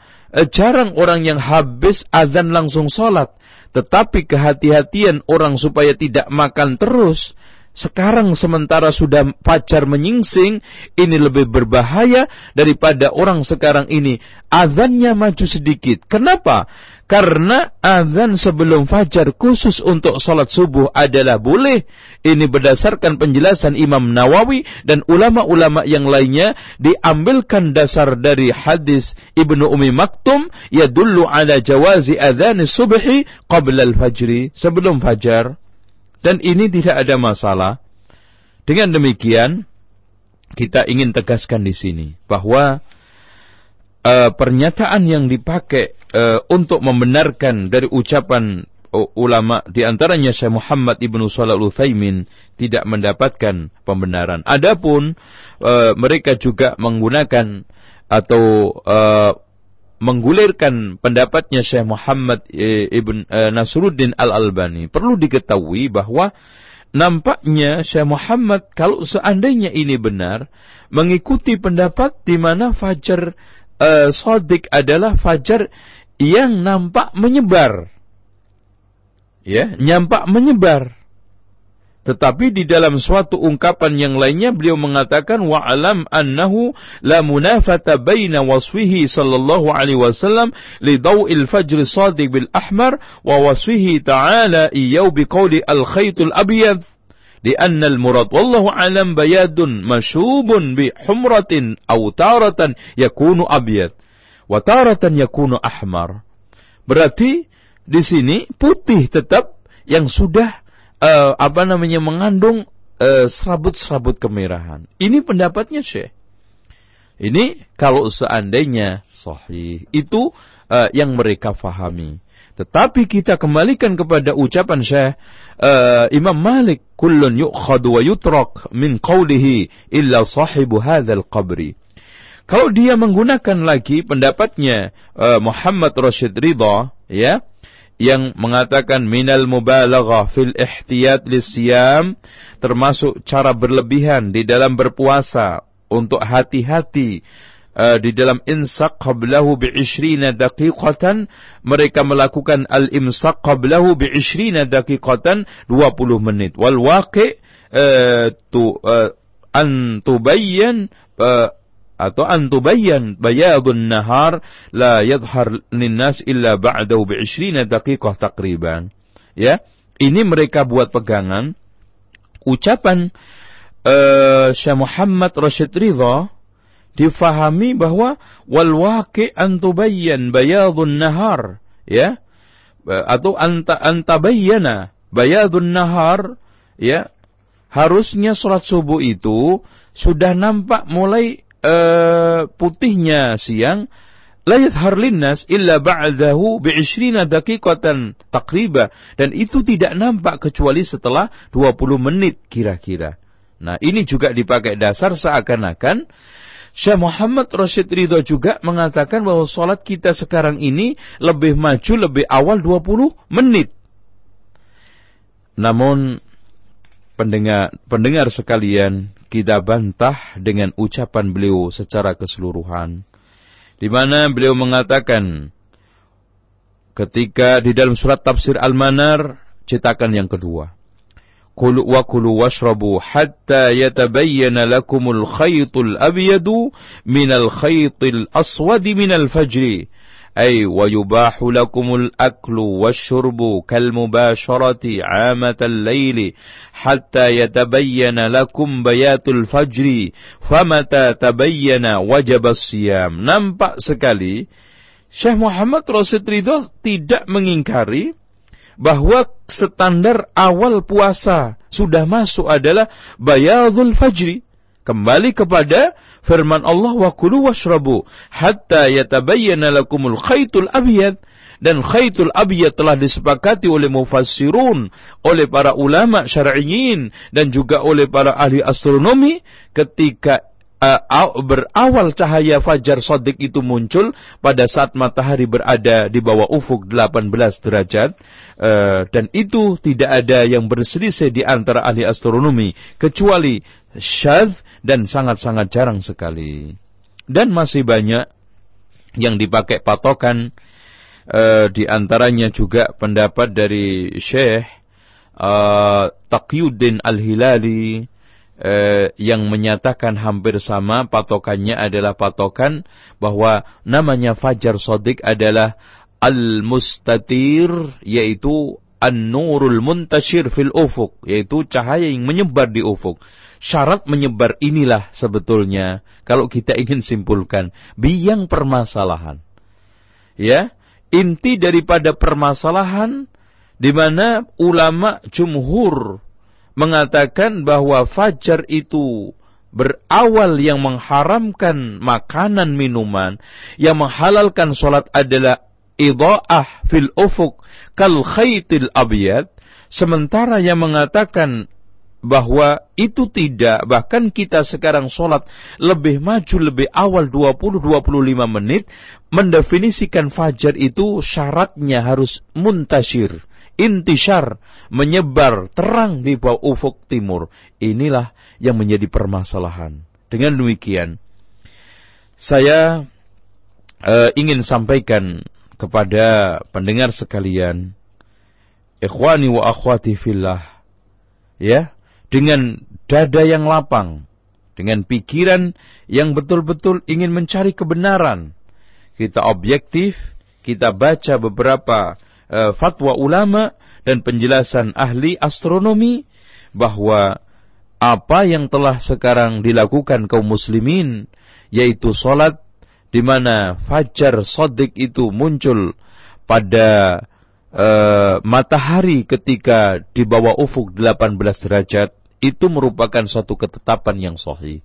jarang orang yang habis azan langsung sholat. Tetapi kehati-hatian orang supaya tidak makan terus, sekarang sementara sudah fajar menyingsing, ini lebih berbahaya daripada orang sekarang ini azannya maju sedikit. Kenapa? Karena azan sebelum fajar khusus untuk sholat subuh adalah boleh. Ini berdasarkan penjelasan Imam Nawawi dan ulama-ulama yang lainnya, diambilkan dasar dari hadis Ibnu Ummi Maktum, yadullu ala jawazi adzanis subhi qabla al-fajri, sebelum fajar. Dan ini tidak ada masalah. Dengan demikian, kita ingin tegaskan di sini bahwa pernyataan yang dipakai untuk membenarkan dari ucapan ulama, di antaranya Syekh Muhammad Ibnu Shalih Al-Utsaimin, tidak mendapatkan pembenaran. Adapun mereka juga menggunakan atau menggulirkan pendapatnya Syekh Muhammad Ibn Nasruddin Al-Albani. Perlu diketahui bahwa nampaknya Syekh Muhammad kalau seandainya ini benar, mengikuti pendapat di mana fajar shadiq adalah fajar yang nampak menyebar. Nampak menyebar. Tetapi di dalam suatu ungkapan yang lainnya beliau mengatakan wa'alam annahu la munafata baina wasfihi sallallahu alaihi wasallam li daw'il fajr shadiq bil ahmar wa wasfihi ta'ala iyaw biqawli al khaytul abyad lianna al murad wallahu alam bayadun mashubun bi humratin aw taratan yakunu abyad wa taratan yakunu ahmar. Berarti di sini putih tetap yang sudah mengandung serabut-serabut kemerahan. Ini pendapatnya Syekh. Ini kalau seandainya sahih, itu yang mereka fahami. Tetapi kita kembalikan kepada ucapan Syekh Imam Malik, kullun yu'khadu wa yutrak min qawlihi illa sahibu hadzal qabri. Kalau dia menggunakan lagi pendapatnya Muhammad Rashid Ridha, yang mengatakan minal mubalaghah fil ihtiyat lisiyam, termasuk cara berlebihan di dalam berpuasa untuk hati-hati di dalam imsak qablahu bi 20 daqiqatan, mereka melakukan al-imsak qablahu bi 20 daqiqatan, 20 menit. Wal waqi' an tubayyan atau antubayyan bayadun nahar la yadhhar linnas illa ba'dahu bi 20 daqiqah takriban. Ini mereka buat pegangan ucapan Syekh Muhammad Rashid Ridha, difahami bahwa wal waqi' antubayyan bayadun nahar, atau antabayyana bayadun nahar, harusnya salat subuh itu sudah nampak mulai putihnya siang, la yadhhar linnas illa ba'dahu bi 20 daqiqatan takriban, dan itu tidak nampak kecuali setelah 20 menit kira-kira. Nah, ini juga dipakai dasar seakan-akan Syekh Muhammad Rashid Ridha juga mengatakan bahwa salat kita sekarang ini lebih maju, lebih awal 20 menit. Namun pendengar sekalian, kita bantah dengan ucapan beliau secara keseluruhan, di mana beliau mengatakan ketika di dalam surat tafsir Al-Manar cetakan yang kedua, Kulu wa kulu washrabu hatta yatabayyana lakumul khaytul abyadu minal khaytil aswadi minal fajri ay wa yubahu lakumul aklu wasyurbu kal mubasharati amatal layli hatta yatabayyana lakum bayatul fajri famata tabayyana wajabas siyam. Nampak sekali Syekh Muhammad Rasyid Ridho tidak mengingkari bahwa standar awal puasa sudah masuk adalah bayadul fajri. Kembali kepada firman Allah, wa kulu washrabu hatta yatabayyana lakumul khaytul abyad. Dan khaytul abyad telah disepakati oleh mufassirun, oleh para ulama syar'iyyin dan juga oleh para ahli astronomi ketika berawal cahaya fajar shadiq itu muncul pada saat matahari berada di bawah ufuk 18 derajat, dan itu tidak ada yang berselisih di antara ahli astronomi kecuali syadz dan sangat-sangat jarang sekali. Dan masih banyak yang dipakai patokan, di antaranya juga pendapat dari Syekh Taqiyuddin Al-Hilali, yang menyatakan hampir sama patokannya adalah patokan bahwa namanya fajar shadiq adalah al-mustatir, yaitu an-nurul muntashir fil ufuk, yaitu cahaya yang menyebar di ufuk. Syarat menyebar inilah sebetulnya kalau kita ingin simpulkan biang permasalahan. Ya, inti daripada permasalahan di mana ulama jumhur mengatakan bahwa fajar itu berawal yang mengharamkan makanan minuman, yang menghalalkan sholat adalah idha'ah fil ufuk kal khaytil abyad, sementara yang mengatakan bahwa itu tidak, bahkan kita sekarang sholat lebih maju, lebih awal 20-25 menit, mendefinisikan fajar itu syaratnya harus muntashir, intishar, menyebar terang di bawah ufuk timur. Inilah yang menjadi permasalahan. Dengan demikian, saya ingin sampaikan kepada pendengar sekalian, ikhwani wa akhwati fillah, ya, dengan dada yang lapang, dengan pikiran yang betul-betul ingin mencari kebenaran, kita objektif, kita baca beberapa fatwa ulama dan penjelasan ahli astronomi bahwa apa yang telah sekarang dilakukan kaum muslimin, yaitu sholat di mana fajar shadiq itu muncul pada matahari ketika di bawah ufuk 18 derajat, itu merupakan suatu ketetapan yang sahih.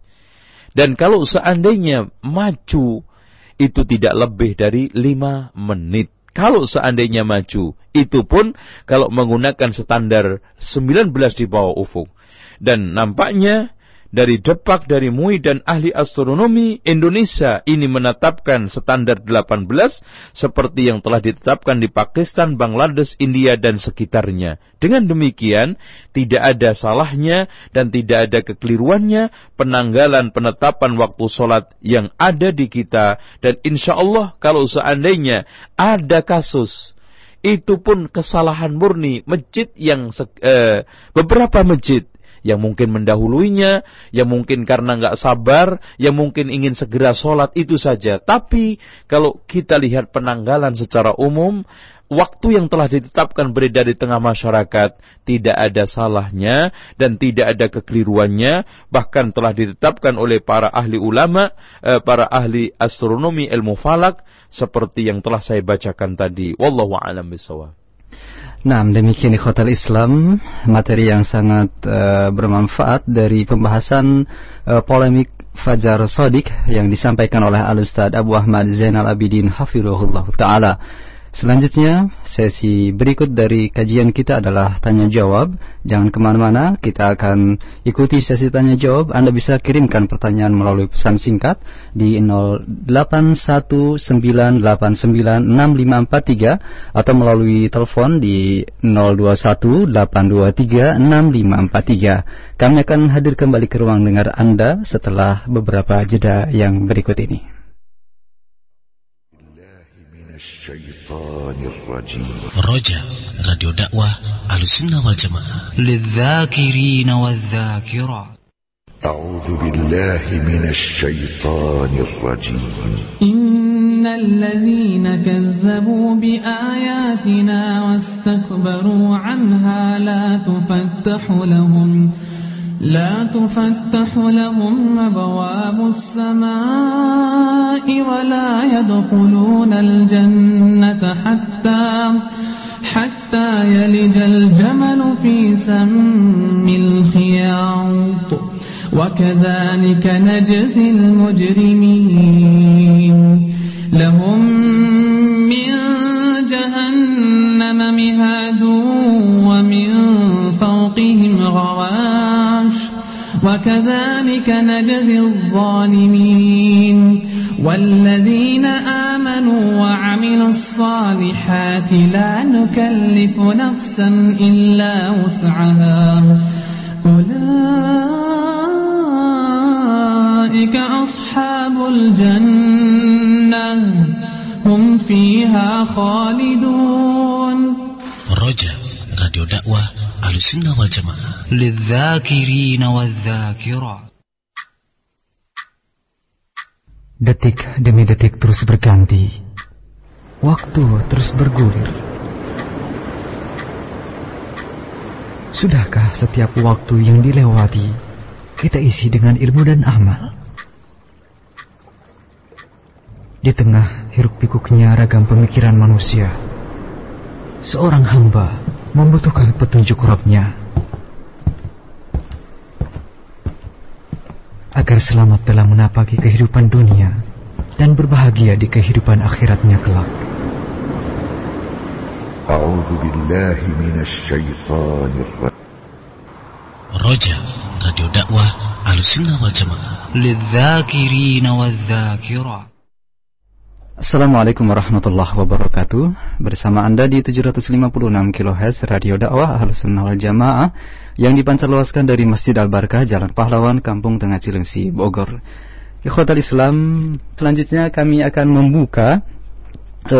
Dan kalau seandainya maju, itu tidak lebih dari 5 menit. Kalau seandainya maju, itu pun kalau menggunakan standar 19 di bawah ufuk. Dan nampaknya dari Depak, dari MUI dan ahli astronomi Indonesia ini menetapkan standar 18 seperti yang telah ditetapkan di Pakistan, Bangladesh, India dan sekitarnya. Dengan demikian tidak ada salahnya dan tidak ada kekeliruannya penanggalan penetapan waktu sholat yang ada di kita. Dan insya Allah kalau seandainya ada kasus, itu pun kesalahan murni masjid yang beberapa masjid yang mungkin mendahuluinya, yang mungkin karena nggak sabar, yang mungkin ingin segera sholat, itu saja. Tapi kalau kita lihat penanggalan secara umum, waktu yang telah ditetapkan beredar di tengah masyarakat tidak ada salahnya dan tidak ada kekeliruannya, bahkan telah ditetapkan oleh para ahli ulama, para ahli astronomi, ilmu falak, seperti yang telah saya bacakan tadi. Wallahu a'lam bishawab. Nah, demikian ikhwatal Islam, materi yang sangat bermanfaat dari pembahasan polemik Fajar Shadiq yang disampaikan oleh Al-Ustaz Abu Ahmad Zainal Abidin hafizahullah taala. Selanjutnya, sesi berikut dari kajian kita adalah tanya jawab. Jangan kemana-mana, kita akan ikuti sesi tanya jawab. Anda bisa kirimkan pertanyaan melalui pesan singkat di 0819896543 atau melalui telepon di 0218236543. Kami akan hadir kembali ke ruang dengar Anda setelah beberapa jeda yang berikut ini. Roja, Radio Dakwah Ahlussunnah wal Jamaah. للذاكرين والذاكرات. أعوذ بالله من الشيطان الرجيم. إن الذين كذبوا بآياتنا واستكبروا عنها لا تفتح لهم أبواب السماء ولا يدخلون الجنة حتى يلج الجمل في سم الخياط وكذلك نجزي المجرمين لهم من جهنم مهاد ومن فوقهم غواش وكذلك نجزي الظالمين والذين آمنوا وعملوا الصالحات لا نكلف نفسا إلا وسعها أولئك أصحاب الجنة هم فيها خالدون. Roja, Radio Dakwah Ahlussunnah wal Jamaah. للذاكرين والذاكرات. Detik demi detik terus berganti. Waktu terus bergulir. Sudahkah setiap waktu yang dilewati kita isi dengan ilmu dan amal? Di tengah hiruk pikuknya ragam pemikiran manusia, seorang hamba membutuhkan petunjuk Rabb-Nya agar selamat dalam menapaki kehidupan dunia dan berbahagia di kehidupan akhiratnya kelak. A'udzu billahi minasy syaithanir rajim. Roja, Radio Dakwah Ahlussunnah wal Jamaah. Lidzakirina wadzakirat. Assalamualaikum warahmatullahi wabarakatuh. Bersama Anda di 756 kHz Radio Dakwah Ahlussunnah wal Jamaah yang dipancarluaskan dari Masjid Al-Barkah, Jalan Pahlawan, Kampung Tengah Cilengsi, Bogor. Ikhwatal Islam, selanjutnya kami akan membuka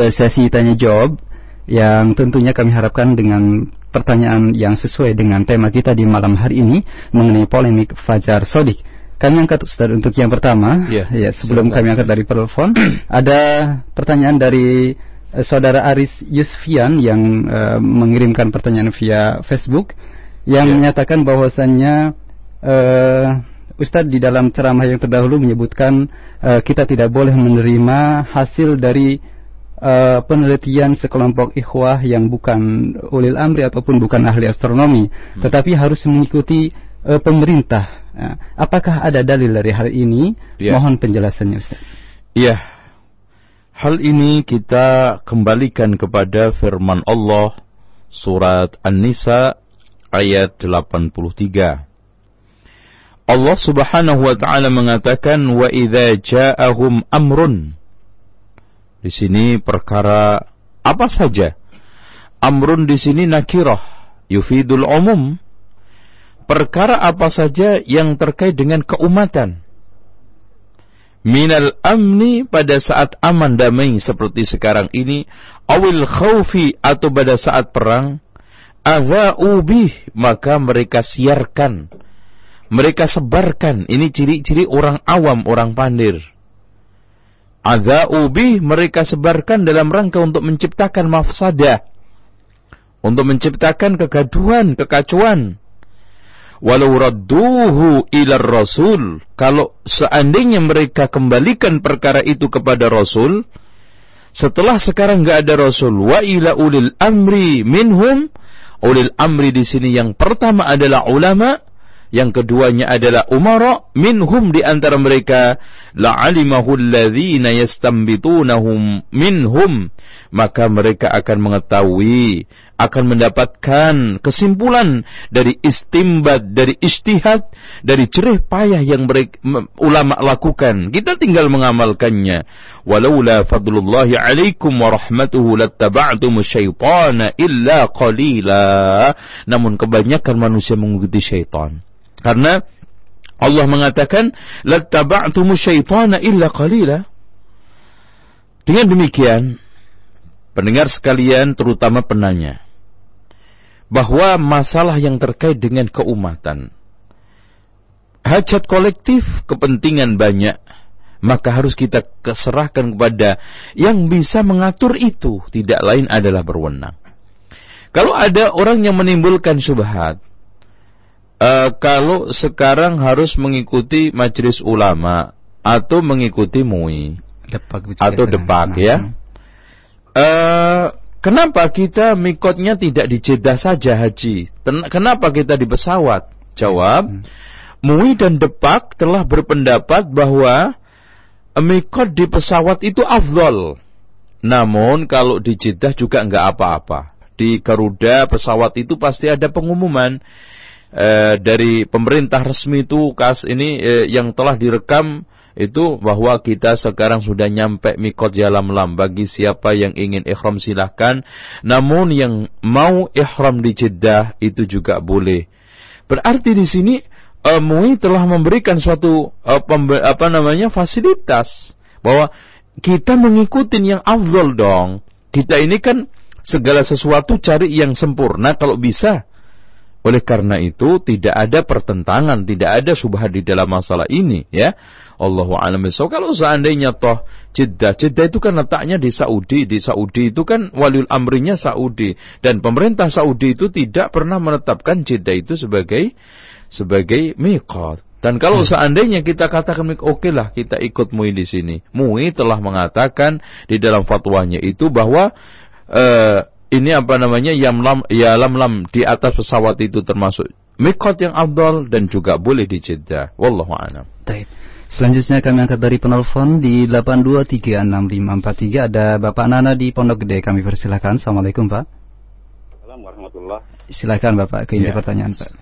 sesi tanya jawab yang tentunya kami harapkan dengan pertanyaan yang sesuai dengan tema kita di malam hari ini mengenai polemik Fajar Shadiq. Kami angkat Ustaz untuk yang pertama. Ya, sebelum kami angkat dari telepon, ada pertanyaan dari saudara Aris Yusfian yang mengirimkan pertanyaan via Facebook yang menyatakan bahwasannya Ustaz di dalam ceramah yang terdahulu menyebutkan kita tidak boleh menerima hasil dari penelitian sekelompok ikhwah yang bukan ulil amri ataupun bukan ahli astronomi, tetapi harus mengikuti pemerintah. Apakah ada dalil dari hal ini? Mohon penjelasannya Ustaz. Iya. Hal ini kita kembalikan kepada firman Allah surat An-Nisa ayat 83. Allah Subhanahu wa taala mengatakan wa idza ja'ahum amrun. Di sini perkara apa saja. Amrun di sini nakirah yufidul umum. Perkara apa saja yang terkait dengan keumatan. Minal amni pada saat aman damai seperti sekarang ini, awil khaufi atau pada saat perang, adza'u bih maka mereka siarkan, mereka sebarkan. Ini ciri-ciri orang awam, orang pandir. Adza'u bih mereka sebarkan dalam rangka untuk menciptakan mafsadah, untuk menciptakan kegaduhan, kekacauan. Walau radduhu ilar rasul, kalau seandainya mereka kembalikan perkara itu kepada Rasul, setelah sekarang enggak ada Rasul, wa ila ulil amri minhum. Ulil amri di sini yang pertama adalah ulama, yang keduanya adalah umara, minhum di antara mereka, la'alimahu alladhina yastanbitunahum minhum, maka mereka akan mengetahui, akan mendapatkan kesimpulan dari istimbat, dari ijtihad, dari jerih payah yang ulama lakukan. Kita tinggal mengamalkannya. Walaula fadlullahi alaikum wa rahmatuhu lattaba'tumus syaitana illa qalila. Namun kebanyakan manusia mengikuti syaitan. Karena Allah mengatakan lattaba'tumus syaitana illa qalila. Dengan demikian, pendengar sekalian, terutama penanya, bahwa masalah yang terkait dengan keumatan, hajat kolektif, kepentingan banyak, maka harus kita serahkan kepada yang bisa mengatur itu, tidak lain adalah berwenang. Kalau ada orang yang menimbulkan syubhat, kalau sekarang harus mengikuti majelis ulama atau mengikuti MUI atau depak ya, kenapa kita mikotnya tidak di Jeddah saja haji? Kenapa kita di pesawat? Jawab, MUI dan depak telah berpendapat bahwa mikot di pesawat itu afdol. Namun kalau di Jeddah juga enggak apa-apa. Di Garuda pesawat itu pasti ada pengumuman dari pemerintah resmi itu yang telah direkam itu bahwa kita sekarang sudah nyampe mikot Yalamlam. Bagi siapa yang ingin ihram silahkan. Namun yang mau ihram di Jeddah itu juga boleh. Berarti di sini MUI telah memberikan suatu fasilitas bahwa kita mengikuti yang afdal dong. Kita ini kan segala sesuatu cari yang sempurna kalau bisa. Oleh karena itu tidak ada pertentangan, tidak ada syubhat di dalam masalah ini ya. Allahu a'lam bishawab. Kalau seandainya toh Jeddah itu kan letaknya di Saudi itu kan waliul amrinya Saudi, dan pemerintah Saudi itu tidak pernah menetapkan Jeddah itu sebagai miqat. Dan kalau seandainya kita katakan oke lah kita ikut MUI di sini. MUI telah mengatakan di dalam fatwanya itu bahwa ini Yalamlam di atas pesawat itu termasuk miqat yang afdal dan juga boleh di Jeddah. Wallahu a'lam. Baik. Selanjutnya kami angkat dari penelpon di 8236543. Ada Bapak Nana di Pondok Gede. Kami persilakan. Assalamualaikum Pak. Assalamualaikum warahmatullahi. Silakan Bapak ke inti pertanyaan Pak.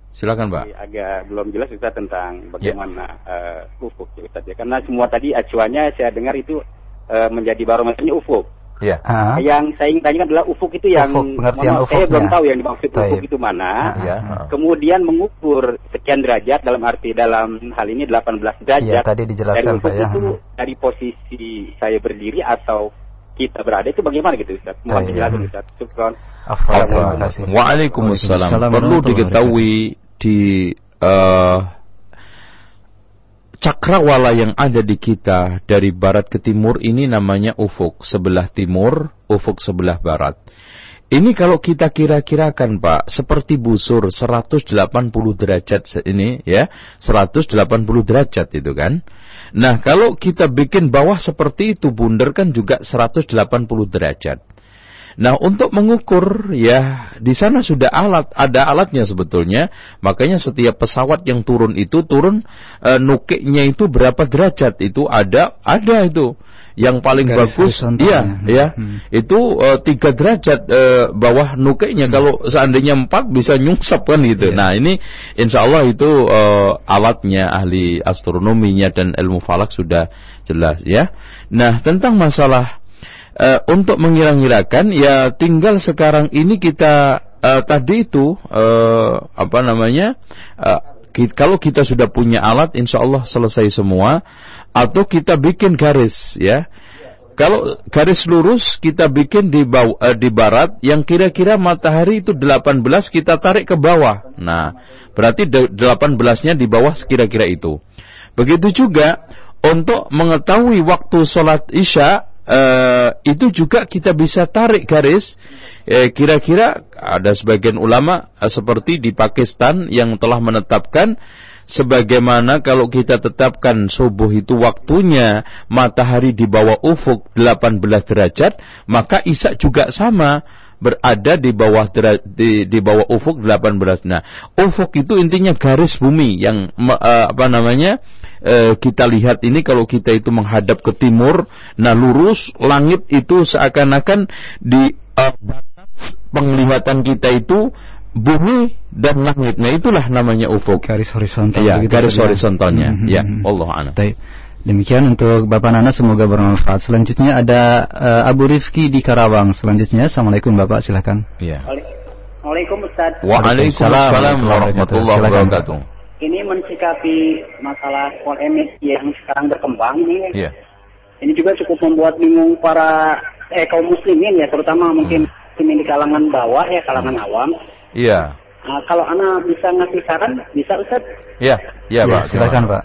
Silakan Pak. Agak belum jelas Ustaz tentang bagaimana ufuk ya Ustaz ya. Karena semua tadi acuannya saya dengar itu menjadi barometernya ufuk. Ya. Yang saya ingin tanyakan adalah ufuk itu yang saya belum tahu yang dimaksud ufuk itu mana. Kemudian mengukur sekian derajat dalam hal ini 18 derajat. Ya, tadi dijelaskan Pak ya. Itu dari posisi saya berdiri atau kita berada itu bagaimana gitu Ustaz? Mohon penjelasan Ustaz. Syukran. Waalaikumsalam. Perlu diketahui di cakrawala yang ada di kita dari barat ke timur ini namanya ufuk sebelah timur, ufuk sebelah barat. Ini kalau kita kira-kirakan Pak, seperti busur 180 derajat ini ya, 180 derajat itu kan. Nah, kalau kita bikin bawah seperti itu, bundar kan juga 180 derajat. Nah, untuk mengukur ya di sana sudah ada alatnya sebetulnya. Makanya setiap pesawat yang turun nukiknya itu berapa derajat itu ada itu. Yang paling garis bagus itu 3 derajat bawah nukiknya. Kalau seandainya 4 bisa nyungsep kan gitu. Nah, ini insyaallah itu alatnya ahli astronominya dan ilmu falak sudah jelas ya. Nah, tentang masalah untuk mengira-ngirakan ya tinggal sekarang ini kita tadi itu kalau kita sudah punya alat insyaallah selesai semua, atau kita bikin garis ya. Kalau garis lurus kita bikin di barat yang kira-kira matahari itu 18 kita tarik ke bawah. Nah, berarti 18-nya di bawah kira-kira itu. Begitu juga untuk mengetahui waktu sholat Isya, itu juga kita bisa tarik garis kira-kira ada sebagian ulama seperti di Pakistan yang telah menetapkan sebagaimana kalau kita tetapkan subuh itu waktunya matahari di bawah ufuk 18 derajat, maka Isya juga sama berada di bawah di bawah ufuk 18. Nah, ufuk itu intinya garis bumi yang kita lihat ini, kalau kita itu menghadap ke timur, nah lurus langit itu seakan-akan di batas penglihatan kita itu bumi dan langit. Nah itulah namanya ufuk. Garis horizontal. Ya, garis horizontalnya. Ya, Allah a'lam. Demikian untuk Bapak Nana, semoga bermanfaat. Selanjutnya ada Abu Rifki di Karawang. Selanjutnya, Assalamualaikum Bapak, silakan. Ya. Waalaikumsalam Ustaz. Waalaikumsalam warahmatullahi wabarakatuh. Ini mensikapi masalah polemik yang sekarang berkembang nih. Iya. Ini juga cukup membuat bingung para kaum muslimin ya, terutama mungkin muslimin di kalangan bawah ya, kalangan awam. Iya. Kalau Ana bisa ngasih saran, bisa Ustaz? Iya, Pak. Silakan Pak.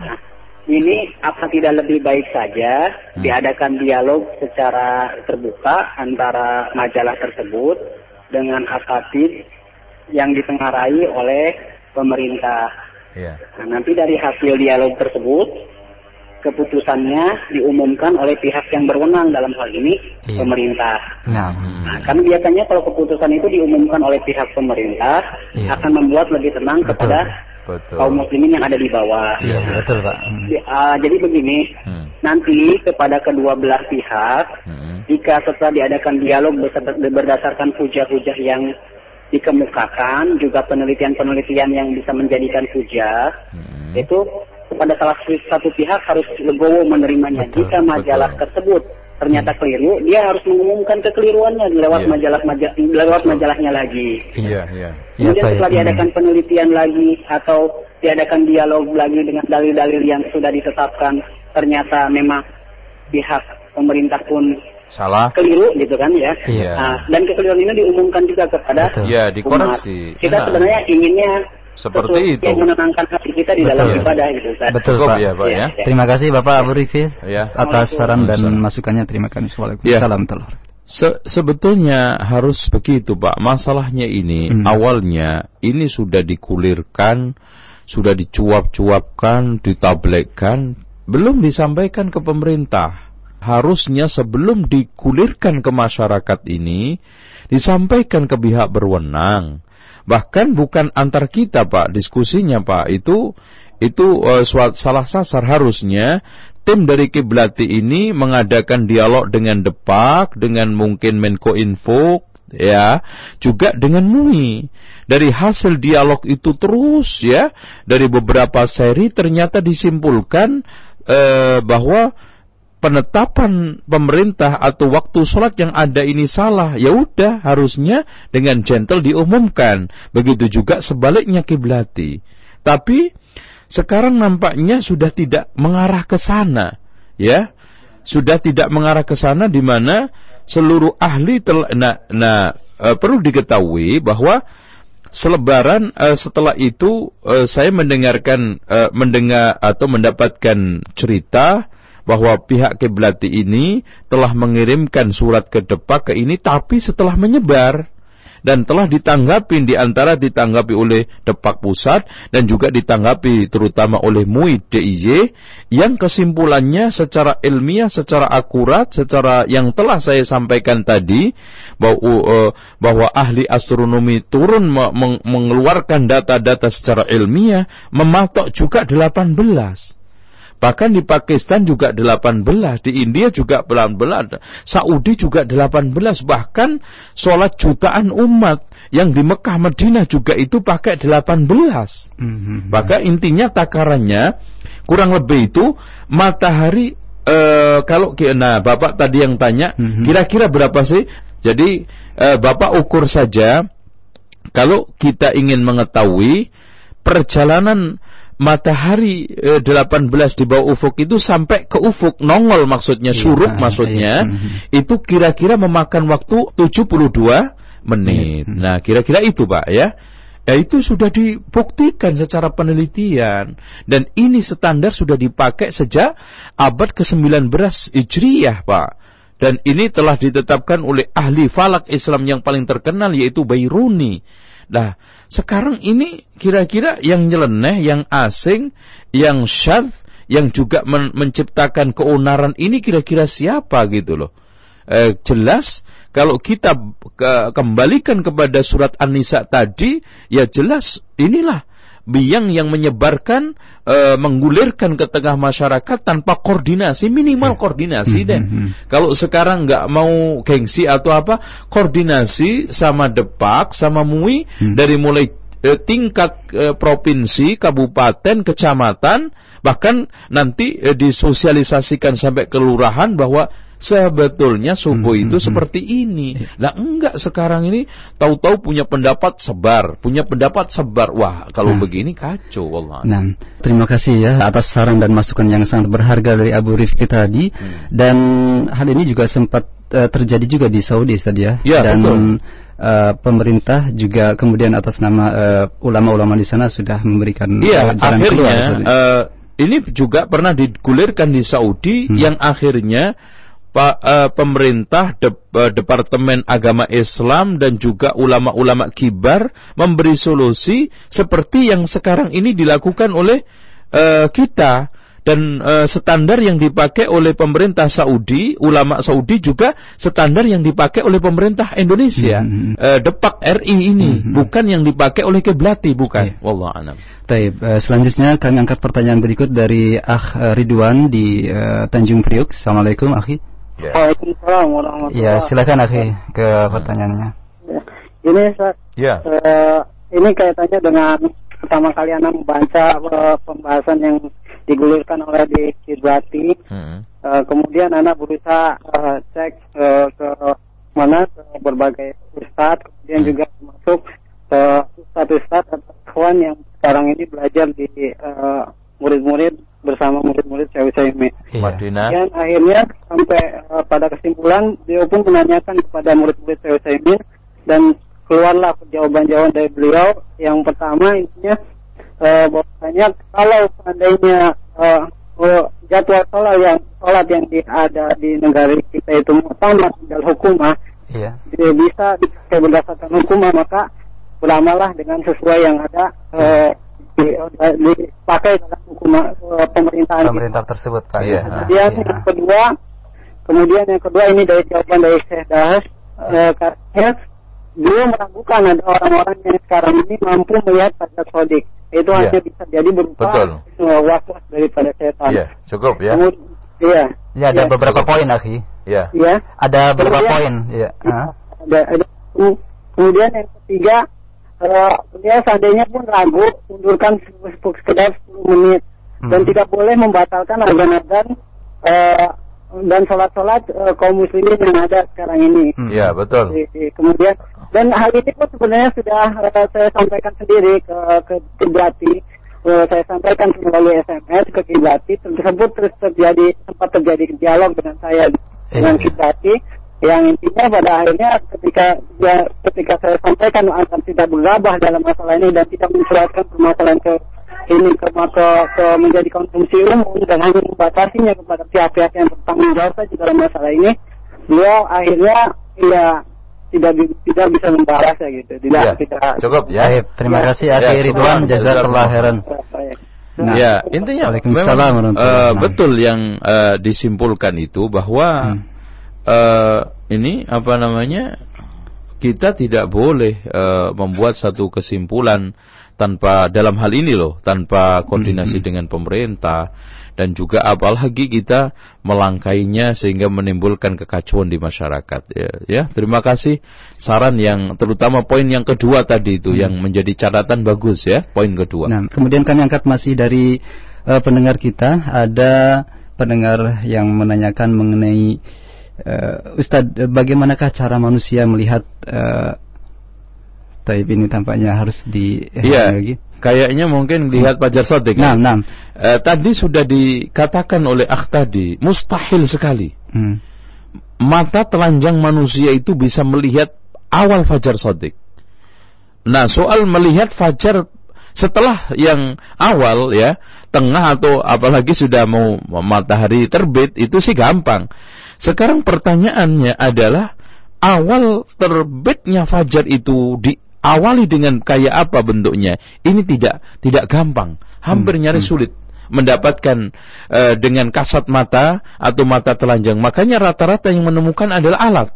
Ini apa tidak lebih baik saja diadakan dialog secara terbuka antara majalah tersebut dengan akademik yang ditengarai oleh pemerintah. Yeah. Nah, nanti dari hasil dialog tersebut, keputusannya diumumkan oleh pihak yang berwenang, dalam hal ini pemerintah. Nah, kan biasanya kalau keputusan itu diumumkan oleh pihak pemerintah akan membuat lebih tenang kepada kaum muslimin yang ada di bawah. Iya, betul Pak. Jadi begini, nanti kepada kedua belah pihak, jika setelah diadakan dialog berdasarkan hujah-hujah yang dikemukakan, juga penelitian-penelitian yang bisa menjadikan hujah, itu kepada salah satu pihak harus legowo menerimanya. Jika majalah tersebut ternyata keliru, dia harus mengumumkan kekeliruannya lewat majalahnya lagi. Kemudian setelah diadakan penelitian lagi atau diadakan dialog lagi dengan dalil-dalil yang sudah ditetapkan, ternyata memang pihak pemerintah pun salah, keliru gitu kan ya. Dan kekeliruan ini diumumkan juga kepada dikoreksi. Umat. Kita sebenarnya inginnya seperti itu yang menenangkan hati kita di dalam ibadah itu. Betul Pak. Ya, Pak, ya. Terima kasih Bapak Abu Rifki atas saran dan masukannya. Terima kasih. Waalaikumsalam. Sebetulnya harus begitu Pak. Masalahnya ini awalnya ini sudah dikulirkan, sudah dicuap-cuapkan, ditablegkan, belum disampaikan ke pemerintah. Harusnya sebelum dikulirkan ke masyarakat ini disampaikan ke pihak berwenang. Bahkan bukan antar kita Pak, diskusinya Pak, itu salah sasar. Harusnya tim dari Kiblati ini mengadakan dialog dengan Depak, dengan mungkin Menko Info, ya, juga dengan MUI. Dari hasil dialog itu terus ya, dari beberapa seri ternyata disimpulkan bahwa penetapan pemerintah atau waktu sholat yang ada ini salah. Ya udah, harusnya dengan gentle diumumkan. Begitu juga sebaliknya Kiblati. Tapi sekarang nampaknya sudah tidak mengarah ke sana, ya. Sudah tidak mengarah ke sana, di mana seluruh ahli perlu diketahui bahwa selebaran setelah itu saya mendengar atau mendapatkan cerita bahwa pihak Kiblati ini telah mengirimkan surat ke Depak ke ini, tapi setelah menyebar dan telah ditanggapi oleh Depak Pusat dan juga ditanggapi terutama oleh MUI DIY, yang kesimpulannya secara ilmiah, secara akurat, secara yang telah saya sampaikan tadi, bahwa ahli astronomi turun mengeluarkan data-data secara ilmiah, mematok juga 18. Bahkan di Pakistan juga 18, di India juga 18, Saudi juga 18, bahkan sholat jutaan umat yang di Mekah Madinah juga itu pakai 18. Maka intinya takarannya kurang lebih itu matahari, Bapak tadi yang tanya, kira-kira berapa sih? Jadi Bapak ukur saja, kalau kita ingin mengetahui perjalanan matahari 18 di bawah ufuk itu sampai ke ufuk nongol, maksudnya syuruk, maksudnya itu kira-kira memakan waktu 72 menit. Nah, kira-kira itu Pak ya. Ya, itu sudah dibuktikan secara penelitian, dan ini standar sudah dipakai sejak abad ke-19 Hijriyah Pak. Dan ini telah ditetapkan oleh ahli falak Islam yang paling terkenal, yaitu Bairuni. Nah, sekarang ini kira-kira yang nyeleneh, yang asing, yang syadz, yang juga menciptakan keonaran ini kira-kira siapa gitu loh. Jelas kalau kita kembalikan kepada surat An-Nisa tadi, ya jelas inilah biang yang menyebarkan, menggulirkan ke tengah masyarakat tanpa koordinasi, minimal koordinasi deh. Kalau sekarang nggak mau gengsi atau apa, koordinasi sama Depak, sama MUI, dari mulai tingkat provinsi, kabupaten, kecamatan, bahkan nanti disosialisasikan sampai kelurahan bahwa sebetulnya subuh itu seperti ini. Nah, enggak, sekarang ini tahu-tahu punya pendapat sebar. Wah, kalau begini kacau, wallah. Nah, terima kasih ya atas saran dan masukan yang sangat berharga dari Abu Rifki tadi. Dan hal ini juga sempat terjadi juga di Saudi tadi ya. Dan betul. Pemerintah juga kemudian atas nama ulama-ulama di sana sudah memberikan jalan keluar. Ini juga pernah digulirkan di Saudi yang akhirnya pemerintah, Departemen Agama Islam dan juga ulama-ulama kibar memberi solusi seperti yang sekarang ini dilakukan oleh kita. Dan standar yang dipakai oleh pemerintah Saudi, ulama Saudi juga standar yang dipakai oleh pemerintah Indonesia. Depak RI ini bukan yang dipakai oleh Kiblati, bukan. Wallahu a'lam. Baik, selanjutnya kami angkat pertanyaan berikut dari Akh Ridwan di Tanjung Priuk. Assalamualaikum, akhi. Waalaikumsalam warahmatullahi wabarakatuh. Ya, silakan akhi ke pertanyaannya. Ini ini kaitannya dengan pertama kali Anda membaca pembahasan yang digulirkan oleh di Kiblati. Kemudian Anda berusaha cek ke mana, ke berbagai ustadz, kemudian juga masuk ke ustadz-ustadz atau kawan yang sekarang ini belajar di murid-murid bersama murid-murid Syekh Utsaimin. Dan akhirnya sampai pada kesimpulan beliau pun menanyakan kepada murid-murid Syekh Utsaimin dan keluarlah jawaban-jawaban dari beliau. Yang pertama intinya bahwasanya kalau seandainya jadwal sholat yang ada di negara kita itu mutamad dan hukumah, bisa berdasarkan hukumah, maka beramalah dengan sesuai yang ada dipakai dalam hukum pemerintah tersebut, Pak. Kemudian yang kedua ini dari jawaban dari Syekh Dahas, katanya beliau meragukan ada orang-orang yang sekarang ini mampu melihat fajar sodik. Itu hanya bisa jadi berupa waswas daripada setan. Cukup ya. Ada beberapa poin, akhi. Ada beberapa poin. Kemudian yang ketiga, dia seandainya pun ragu, undurkan sekedar 10 menit dan tidak boleh membatalkan azan-azan dan sholat-sholat kaum muslimin yang ada sekarang ini. Iya, betul. Kemudian, dan hal ini pun sebenarnya sudah saya sampaikan sendiri ke Kiblati. Saya sampaikan melalui SMS ke Kiblati, tersebut sempat terjadi dialog dengan saya dengan Kiblati, yang intinya pada akhirnya ketika saya sampaikan akan tidak bergabah dalam masalah ini dan tidak mensuratkan permasalahan ke menjadi konsumsi umum dan hanya membatasinya kepada pihak-pihak yang bertanggung jawab saja dalam masalah ini, beliau akhirnya tidak bisa membahasnya gitu. Cukup ya. Terima kasih akhi Ridwan, jazakallahu khairan. Intinya memang betul yang disimpulkan itu bahwa ini kita tidak boleh membuat satu kesimpulan tanpa dalam hal ini tanpa koordinasi dengan pemerintah, dan juga apalagi kita melangkainya sehingga menimbulkan kekacauan di masyarakat. Terima kasih saran yang terutama poin yang kedua tadi itu yang menjadi catatan bagus ya, poin kedua. Nah, kemudian kami angkat masih dari pendengar kita, ada pendengar yang menanyakan mengenai Ustadz, bagaimanakah cara manusia melihat Taib ini tampaknya harus lagi. Kayaknya mungkin lihat fajar shadiq. Tadi sudah dikatakan oleh Akh tadi, mustahil sekali. Mata telanjang manusia itu bisa melihat awal fajar shadiq. Nah, soal melihat fajar setelah yang awal tengah atau apalagi sudah mau matahari terbit itu sih gampang. Sekarang pertanyaannya adalah awal terbitnya fajar itu diawali dengan kayak apa bentuknya? Ini tidak gampang, hampir nyaris sulit mendapatkan dengan kasat mata atau mata telanjang. Makanya rata-rata yang menemukan adalah alat.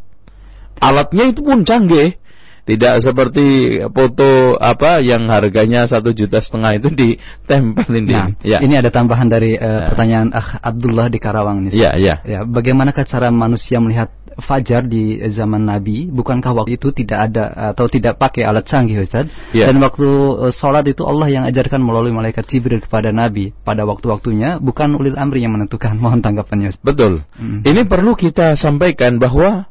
Alatnya itu pun canggih. Tidak seperti foto yang harganya 1,5 juta itu ditempelin. Nah, ini ada tambahan dari pertanyaan Abdullah di Karawang nih. Ya, bagaimanakah cara manusia melihat fajar di zaman Nabi? Bukankah waktu itu tidak ada atau tidak pakai alat canggih, Ustaz? Dan waktu sholat itu Allah yang ajarkan melalui malaikat Jibril kepada Nabi pada waktu-waktunya, bukan ulil amri yang menentukan. Mohon tanggapannya, Ustaz. Betul. Ini perlu kita sampaikan bahwa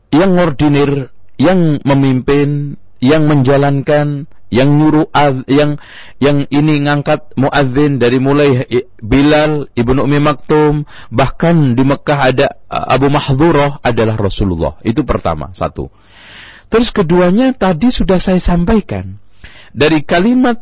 yang ordinir, yang memimpin, yang menjalankan, yang nyuruh, yang ini ngangkat muadzin dari mulai Bilal ibnu Ummi Maktum, bahkan di Mekah ada Abu Mahdhurah adalah Rasulullah. Itu pertama, satu. Terus keduanya tadi sudah saya sampaikan dari kalimat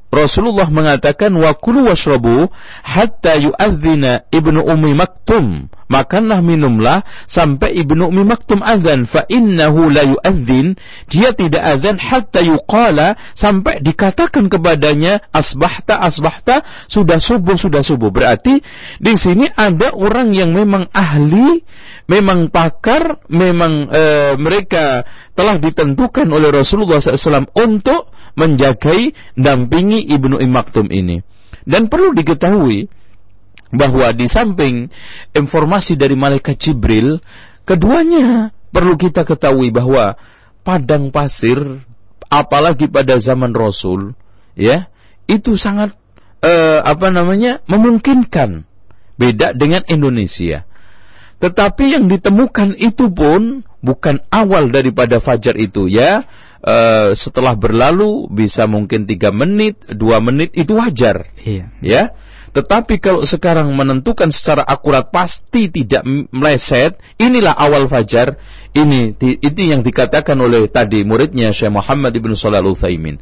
Rasulullah mengatakan wa kulu washrabu hatta yu'adzina ibnu Ummi Maktum. Makanlah, minumlah sampai ibnu Ummi Maktum azan. Fa innahu la yu'adzin, dia tidak azan hatta yuqala, sampai dikatakan kepadanya asbahta, asbahta, sudah subuh. Berarti di sini ada orang yang memang ahli, memang pakar, memang mereka telah ditentukan oleh Rasulullah SAW untuk menjagai, dampingi ibnu Ummi Maktum ini. Dan perlu diketahui bahwa di samping informasi dari malaikat Jibril, keduanya perlu kita ketahui bahwa padang pasir, apalagi pada zaman Rasul, ya, itu sangat memungkinkan. Beda dengan Indonesia. Tetapi yang ditemukan itu pun bukan awal daripada fajar itu, ya. Setelah berlalu bisa mungkin 3 menit, 2 menit, itu wajar. Ya. Tetapi kalau sekarang menentukan secara akurat pasti tidak meleset, inilah awal fajar. Ini yang dikatakan oleh tadi muridnya Syekh Muhammad ibn Shalih Al-Utsaimin.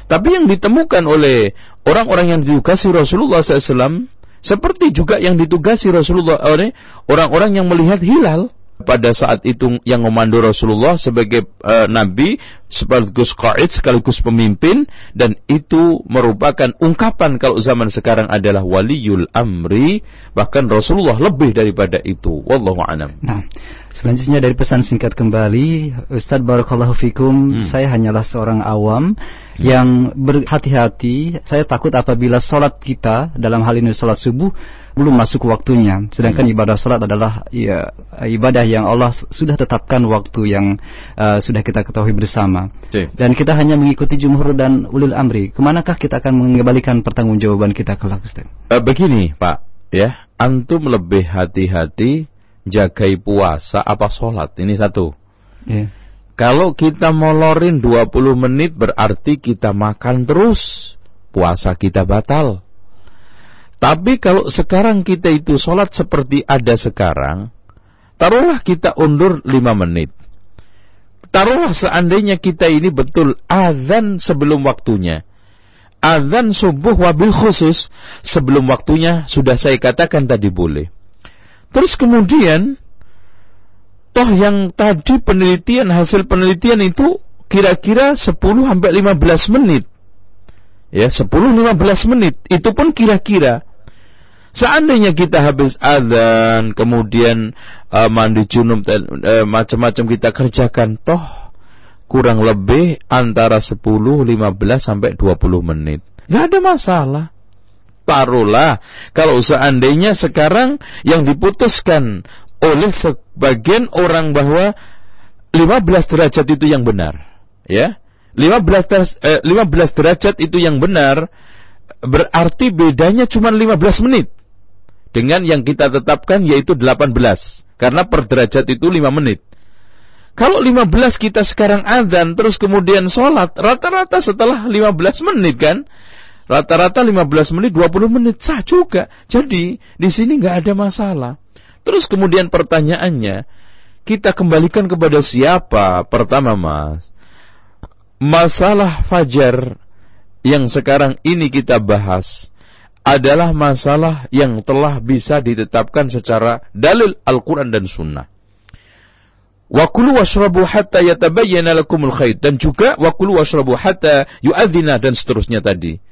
Tapi yang ditemukan oleh orang-orang yang ditugasi Rasulullah SAW, seperti juga yang ditugasi Rasulullah oleh orang-orang yang melihat hilal pada saat itu, yang memandul Rasulullah sebagai Nabi, sekaligus qaid, sekaligus pemimpin, dan itu merupakan ungkapan kalau zaman sekarang adalah waliyul amri, bahkan Rasulullah lebih daripada itu. Wallahu a'lam. Nah, selanjutnya dari pesan singkat kembali, Ustaz barakallahu fikum, saya hanyalah seorang awam yang berhati-hati. Saya takut apabila sholat kita, dalam hal ini sholat subuh, belum masuk waktunya. Sedangkan ibadah sholat adalah ibadah yang Allah sudah tetapkan waktu yang sudah kita ketahui bersama. Dan kita hanya mengikuti jumhur dan ulil amri. Kemanakah kita akan mengembalikan pertanggungjawaban kita kelak, Ustaz? Begini Pak, ya, antum lebih hati-hati jagai puasa apa sholat. Ini satu. Kalau kita molorin 20 menit berarti kita makan terus, puasa kita batal. Tapi kalau sekarang kita itu sholat seperti ada sekarang, taruhlah kita undur 5 menit. Taruhlah seandainya kita ini betul azan sebelum waktunya. Azan subuh wabil khusus sebelum waktunya, sudah saya katakan tadi boleh. Terus kemudian, toh yang tadi hasil penelitian itu kira-kira 10-15 menit. Ya, 10-15 menit. Itu pun kira-kira. Seandainya kita habis azan, kemudian mandi junub, macam-macam kita kerjakan, toh kurang lebih antara 10, 15 sampai 20 menit. Nggak ada masalah. Taruhlah kalau seandainya sekarang yang diputuskan oleh sebagian orang bahwa 15 derajat itu yang benar, ya. 15 derajat itu yang benar, berarti bedanya cuma 15 menit dengan yang kita tetapkan yaitu 18, karena per derajat itu 5 menit. Kalau 15 kita sekarang azan terus kemudian sholat, rata-rata setelah 15 menit kan, rata-rata 15 menit 20 menit sah juga. Jadi di sini nggak ada masalah. Terus kemudian pertanyaannya, kita kembalikan kepada siapa? Pertama Mas, masalah fajar yang sekarang ini kita bahas adalah masalah yang telah bisa ditetapkan secara dalil Al-Quran dan Sunnah. Wa kulu washrabu hatta yatabayyana lakumul khayt, dan juga wa kulu washrabu hatta yu'adzina, dan seterusnya tadi.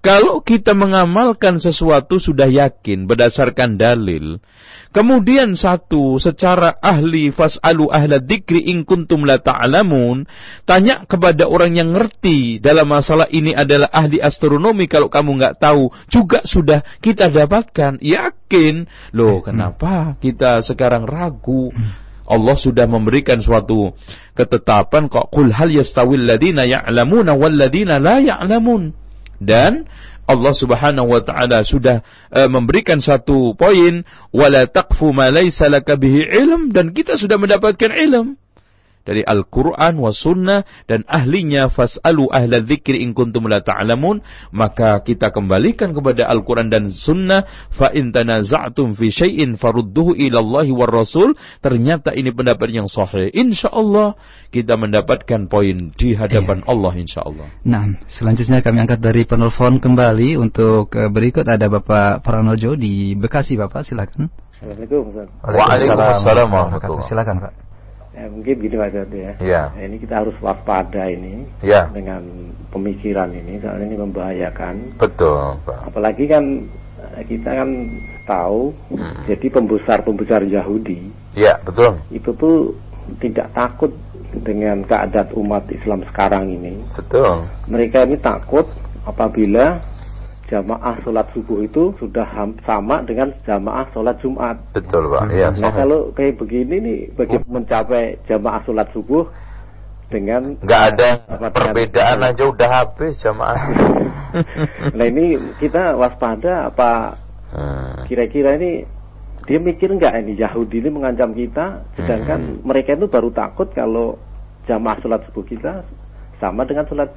Kalau kita mengamalkan sesuatu sudah yakin berdasarkan dalil, kemudian secara ahli fas'alu ahla dzikri in kuntum la ta'lamun, tanya kepada orang yang ngerti dalam masalah ini adalah ahli astronomi, kalau kamu enggak tahu juga sudah kita dapatkan. Yakin. Loh, kenapa kita sekarang ragu? Allah sudah memberikan suatu ketetapan kok, qul hal yastawil ladina ya'lamuna wal ladina la ya'lamun. Dan Allah Subhanahu wa taala sudah memberikan satu poin, wala taqfu ma laysa laka bihi ilm, dan kita sudah mendapatkan ilm dari Al-Qur'an was sunnah dan ahlinya fas'alu ahla dzikri in kuntum la ta'lamun. Maka kita kembalikan kepada Al-Qur'an dan sunnah, fa in tanaza'tum fi syai'in farudduhu ila Allahi war Rasul. Ternyata ini pendapat yang sahih. Insyaallah kita mendapatkan poin di hadapan Allah insyaallah. Nah, selanjutnya kami angkat dari penelpon kembali untuk berikut ada Bapak Pranojo di Bekasi. Bapak silakan. Assalamualaikum. Waalaikumsalam warahmatullahi. Silakan, Pak. Ya, mungkin gini Pak Jody ya. Ya. Ini kita harus waspada ini dengan pemikiran ini, soalnya ini membahayakan. Betul, Pak. Apalagi kan kita kan tahu, jadi pembesar Yahudi. Ya, betul. Itu tuh tidak takut dengan keadaan umat Islam sekarang ini. Betul. Mereka ini takut apabila jamaah sholat subuh itu sudah sama dengan jamaah sholat Jumat. Betul, Pak. Ya, nah, kalau kayak begini nih, bagaimana mencapai jamaah sholat subuh dengan nggak ada perbedaan aja udah habis jamaah. Nah, ini kita waspada apa? Kira-kira ini dia mikir nggak ini Yahudi ini mengancam kita, sedangkan mereka itu baru takut kalau jamaah sholat subuh kita sama dengan sholat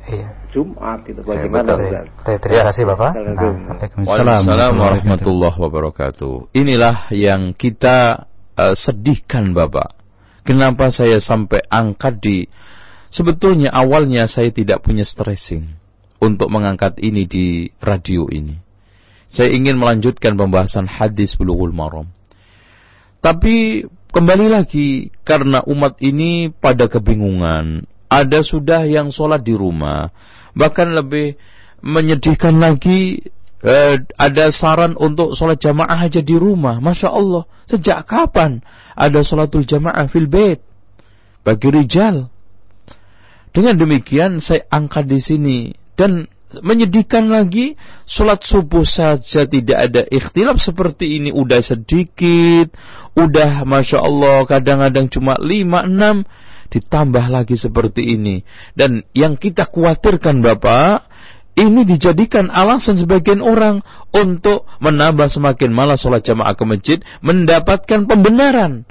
Jumat itu. Bagaimana? Terima kasih Bapak. Waalaikumsalam warahmatullahi wabarakatuh. Inilah yang kita sedihkan Bapak. Kenapa saya sampai angkat sebetulnya awalnya saya tidak punya stressing untuk mengangkat ini di radio ini. Saya ingin melanjutkan pembahasan hadis Bulughul Maram. Tapi kembali lagi karena umat ini pada kebingungan. Ada sudah yang sholat di rumah. Bahkan lebih menyedihkan lagi, ada saran untuk sholat jamaah aja di rumah. Masya Allah, sejak kapan ada sholatul jamaah fil bait bagi rijal? Dengan demikian saya angkat di sini. Dan menyedihkan lagi, sholat subuh saja tidak ada ikhtilaf seperti ini. Udah sedikit, udah Masya Allah kadang-kadang cuma 5-6, ditambah lagi seperti ini. Dan yang kita khawatirkan Bapak, ini dijadikan alasan sebagian orang untuk menambah semakin malas sholat jamaah ke masjid, mendapatkan pembenaran,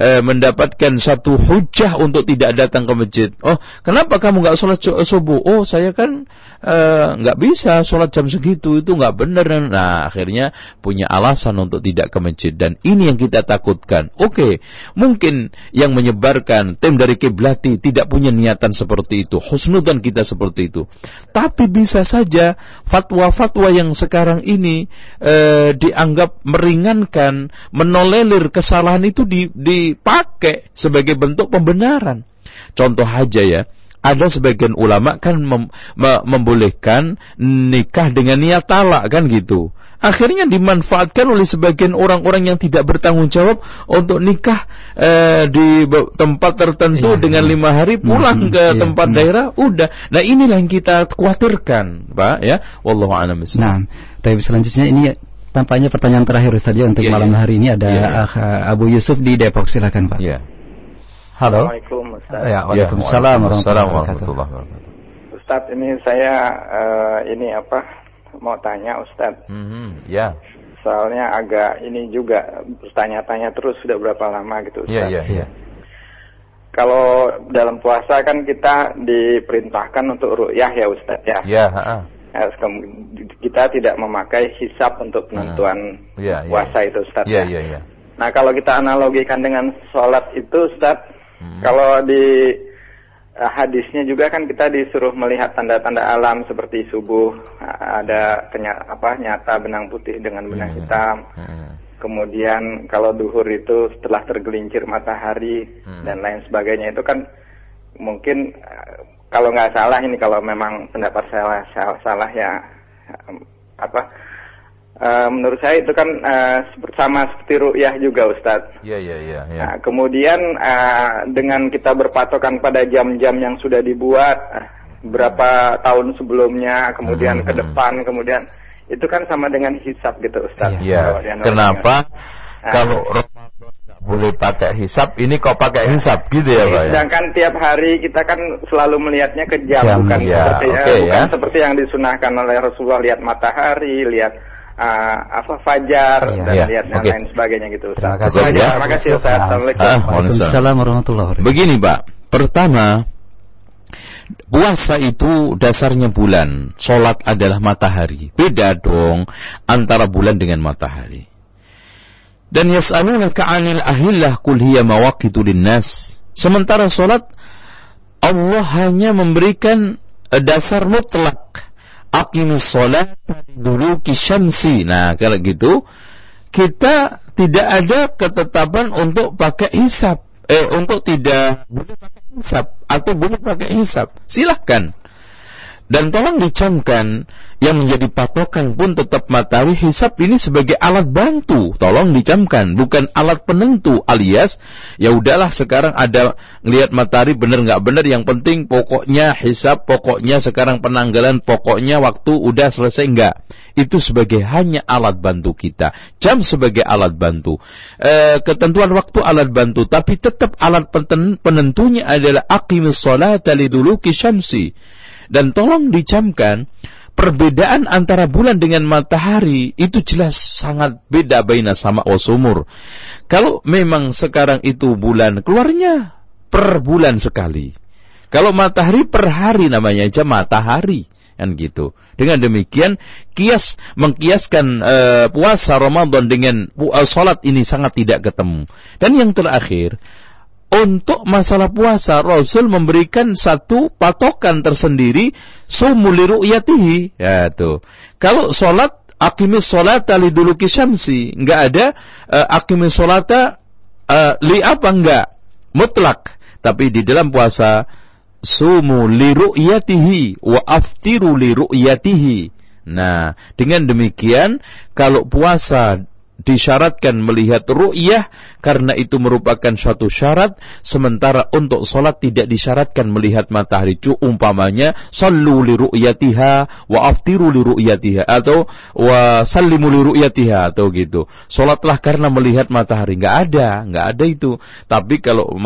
mendapatkan satu hujah untuk tidak datang ke masjid. Oh, kenapa kamu nggak sholat subuh? Oh, saya kan nggak bisa sholat jam segitu, itu nggak benar. Nah, akhirnya punya alasan untuk tidak ke masjid. Dan ini yang kita takutkan. Oke, mungkin yang menyebarkan tim dari Kiblati tidak punya niatan seperti itu, husnudzan kita seperti itu. Tapi bisa saja fatwa-fatwa yang sekarang ini dianggap meringankan, menolerir kesalahan itu dipakai sebagai bentuk pembenaran. Contoh aja ya, ada sebagian ulama kan membolehkan nikah dengan niat talak kan gitu. Akhirnya dimanfaatkan oleh sebagian orang-orang yang tidak bertanggung jawab untuk nikah di tempat tertentu dengan 5 hari pulang ke tempat daerah udah. Nah, inilah yang kita khawatirkan, Pak ya. Wallahu a'lam bishawab. Nah, tapi selanjutnya ini tampaknya pertanyaan terakhir Ustaz ya untuk malam hari ini ada Abu Yusuf di Depok, silakan Pak. Iya. Halo. Assalamualaikum Ustaz. Ya, waalaikumsalam warahmatullahi wabarakatuh. Ustaz, ini saya mau tanya Ustaz. Ya. Soalnya agak ini juga bertanya-tanya terus sudah berapa lama gitu Ustaz. Iya. Kalau dalam puasa kan kita diperintahkan untuk ru'yah ya Ustaz ya. Iya, kita tidak memakai hisab untuk penentuan puasa itu Ustaz. Iya. Nah, kalau kita analogikan dengan sholat itu Ustaz, kalau di hadisnya juga kan kita disuruh melihat tanda-tanda alam seperti subuh ada nyata benang putih dengan benang hitam. Kemudian kalau duhur itu setelah tergelincir matahari dan lain sebagainya, itu kan mungkin kalau nggak salah ini, kalau memang pendapat saya salah ya menurut saya itu kan sama seperti ru'yah juga, Ustadz. Iya. Nah, kemudian dengan kita berpatokan pada jam-jam yang sudah dibuat berapa tahun sebelumnya, kemudian ke depan, kemudian itu kan sama dengan hisab gitu, Ustadz. Iya. Kenapa? Kalau Ramadan nggak boleh pakai hisab, ini kok pakai hisab gitu ya, Pak? Sedangkan tiap hari kita kan selalu melihatnya ke jam, bukan seperti yang disunahkan oleh Rasulullah, lihat matahari, lihat fajar dan lihat yang lain sebagainya gitu, Ustaz. Terima kasih, Ustaz. Waalaikumsalam warahmatullahi wabarakatuh. Begini, Pak. Pertama, puasa itu dasarnya bulan, sholat adalah matahari. Beda dong antara bulan dengan matahari. Dan yas'alunaka 'anil ahillah qul hiya mawaqitu linnas. Sementara sholat Allah hanya memberikan dasar mutlak. Aqimis sholat liduluki syamsi. Nah, kalau gitu kita tidak ada ketetapan untuk pakai hisab. Untuk tidak boleh pakai hisab atau boleh pakai hisab. Silahkan. Dan tolong dicamkan, yang menjadi patokan pun tetap matahari. Hisab ini sebagai alat bantu. Tolong dicamkan, bukan alat penentu. Alias, ya udahlah sekarang ada ngelihat matahari benar nggak benar. Yang penting pokoknya hisab, pokoknya sekarang penanggalan, pokoknya waktu udah selesai, enggak. Itu sebagai hanya alat bantu kita. Jam sebagai alat bantu. Ketentuan waktu alat bantu, tapi tetap alat penentunya adalah aqimis sholata liduluki syamsi. Dan tolong dicamkan, perbedaan antara bulan dengan matahari itu jelas sangat beda baina sama wa sumur. Kalau memang sekarang itu bulan, keluarnya per bulan sekali. Kalau matahari per hari, namanya aja matahari. Kan gitu. Dengan demikian, mengkiaskan puasa Ramadan dengan sholat ini sangat tidak ketemu. Dan yang terakhir, untuk masalah puasa, Rasul memberikan satu patokan tersendiri, sumu li ru'yatihi. Ya tuh. Kalau sholat, aqimis sholata liduluki syamsi. Enggak ada aqimis sholata li apa, enggak. Mutlak. Tapi di dalam puasa, sumu li ru'yatihi wa aftiru li ru'yatihi. Nah, dengan demikian, kalau puasa disyaratkan melihat ru'yah karena itu merupakan suatu syarat, sementara untuk sholat tidak disyaratkan melihat matahari. Umpamanya sallu li ru'yatiha wa aftiru li ru'yatiha, atau wa sallimu li ru'yatiha, atau gitu. Sholatlah karena melihat matahari. Enggak ada itu. Tapi kalau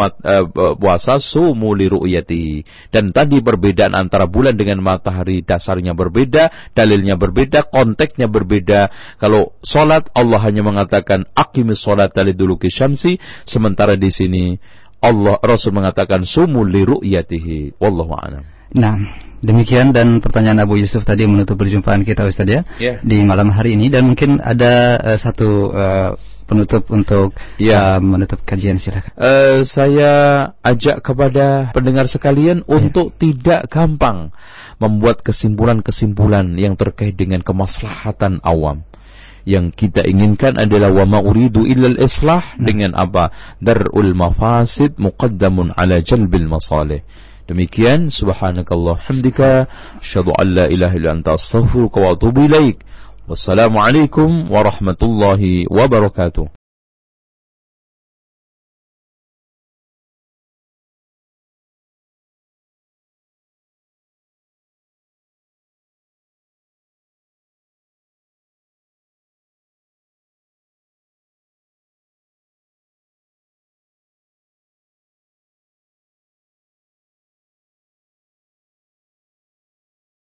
puasa sumu li ru'yatihi. Dan tadi perbedaan antara bulan dengan matahari dasarnya berbeda, dalilnya berbeda, konteksnya berbeda. Kalau sholat Allah hanya mengatakan aqimis sholata liduluki syamsi, sementara di sini Rasul mengatakan sumu li ru'yatihi. Wallahu a'lam. Nah, demikian dan pertanyaan Abu Yusuf tadi menutup perjumpaan kita, Ustaz ya, di malam hari ini. Dan mungkin ada satu penutup untuk menutup kajian, silakan. Saya ajak kepada pendengar sekalian untuk tidak gampang membuat kesimpulan-kesimpulan yang terkait dengan kemaslahatan awam. Yang kita inginkan adalah wa ma uridu illal islah, dengan apa? Darul mafasid muqaddamun ala jalbil masalih. Demikian, subhanakallah hamdika asyhadu an la ilaha illa anta astaghfiruka wa atubu ilaik. Wassalamualaikum warahmatullahi wabarakatuh.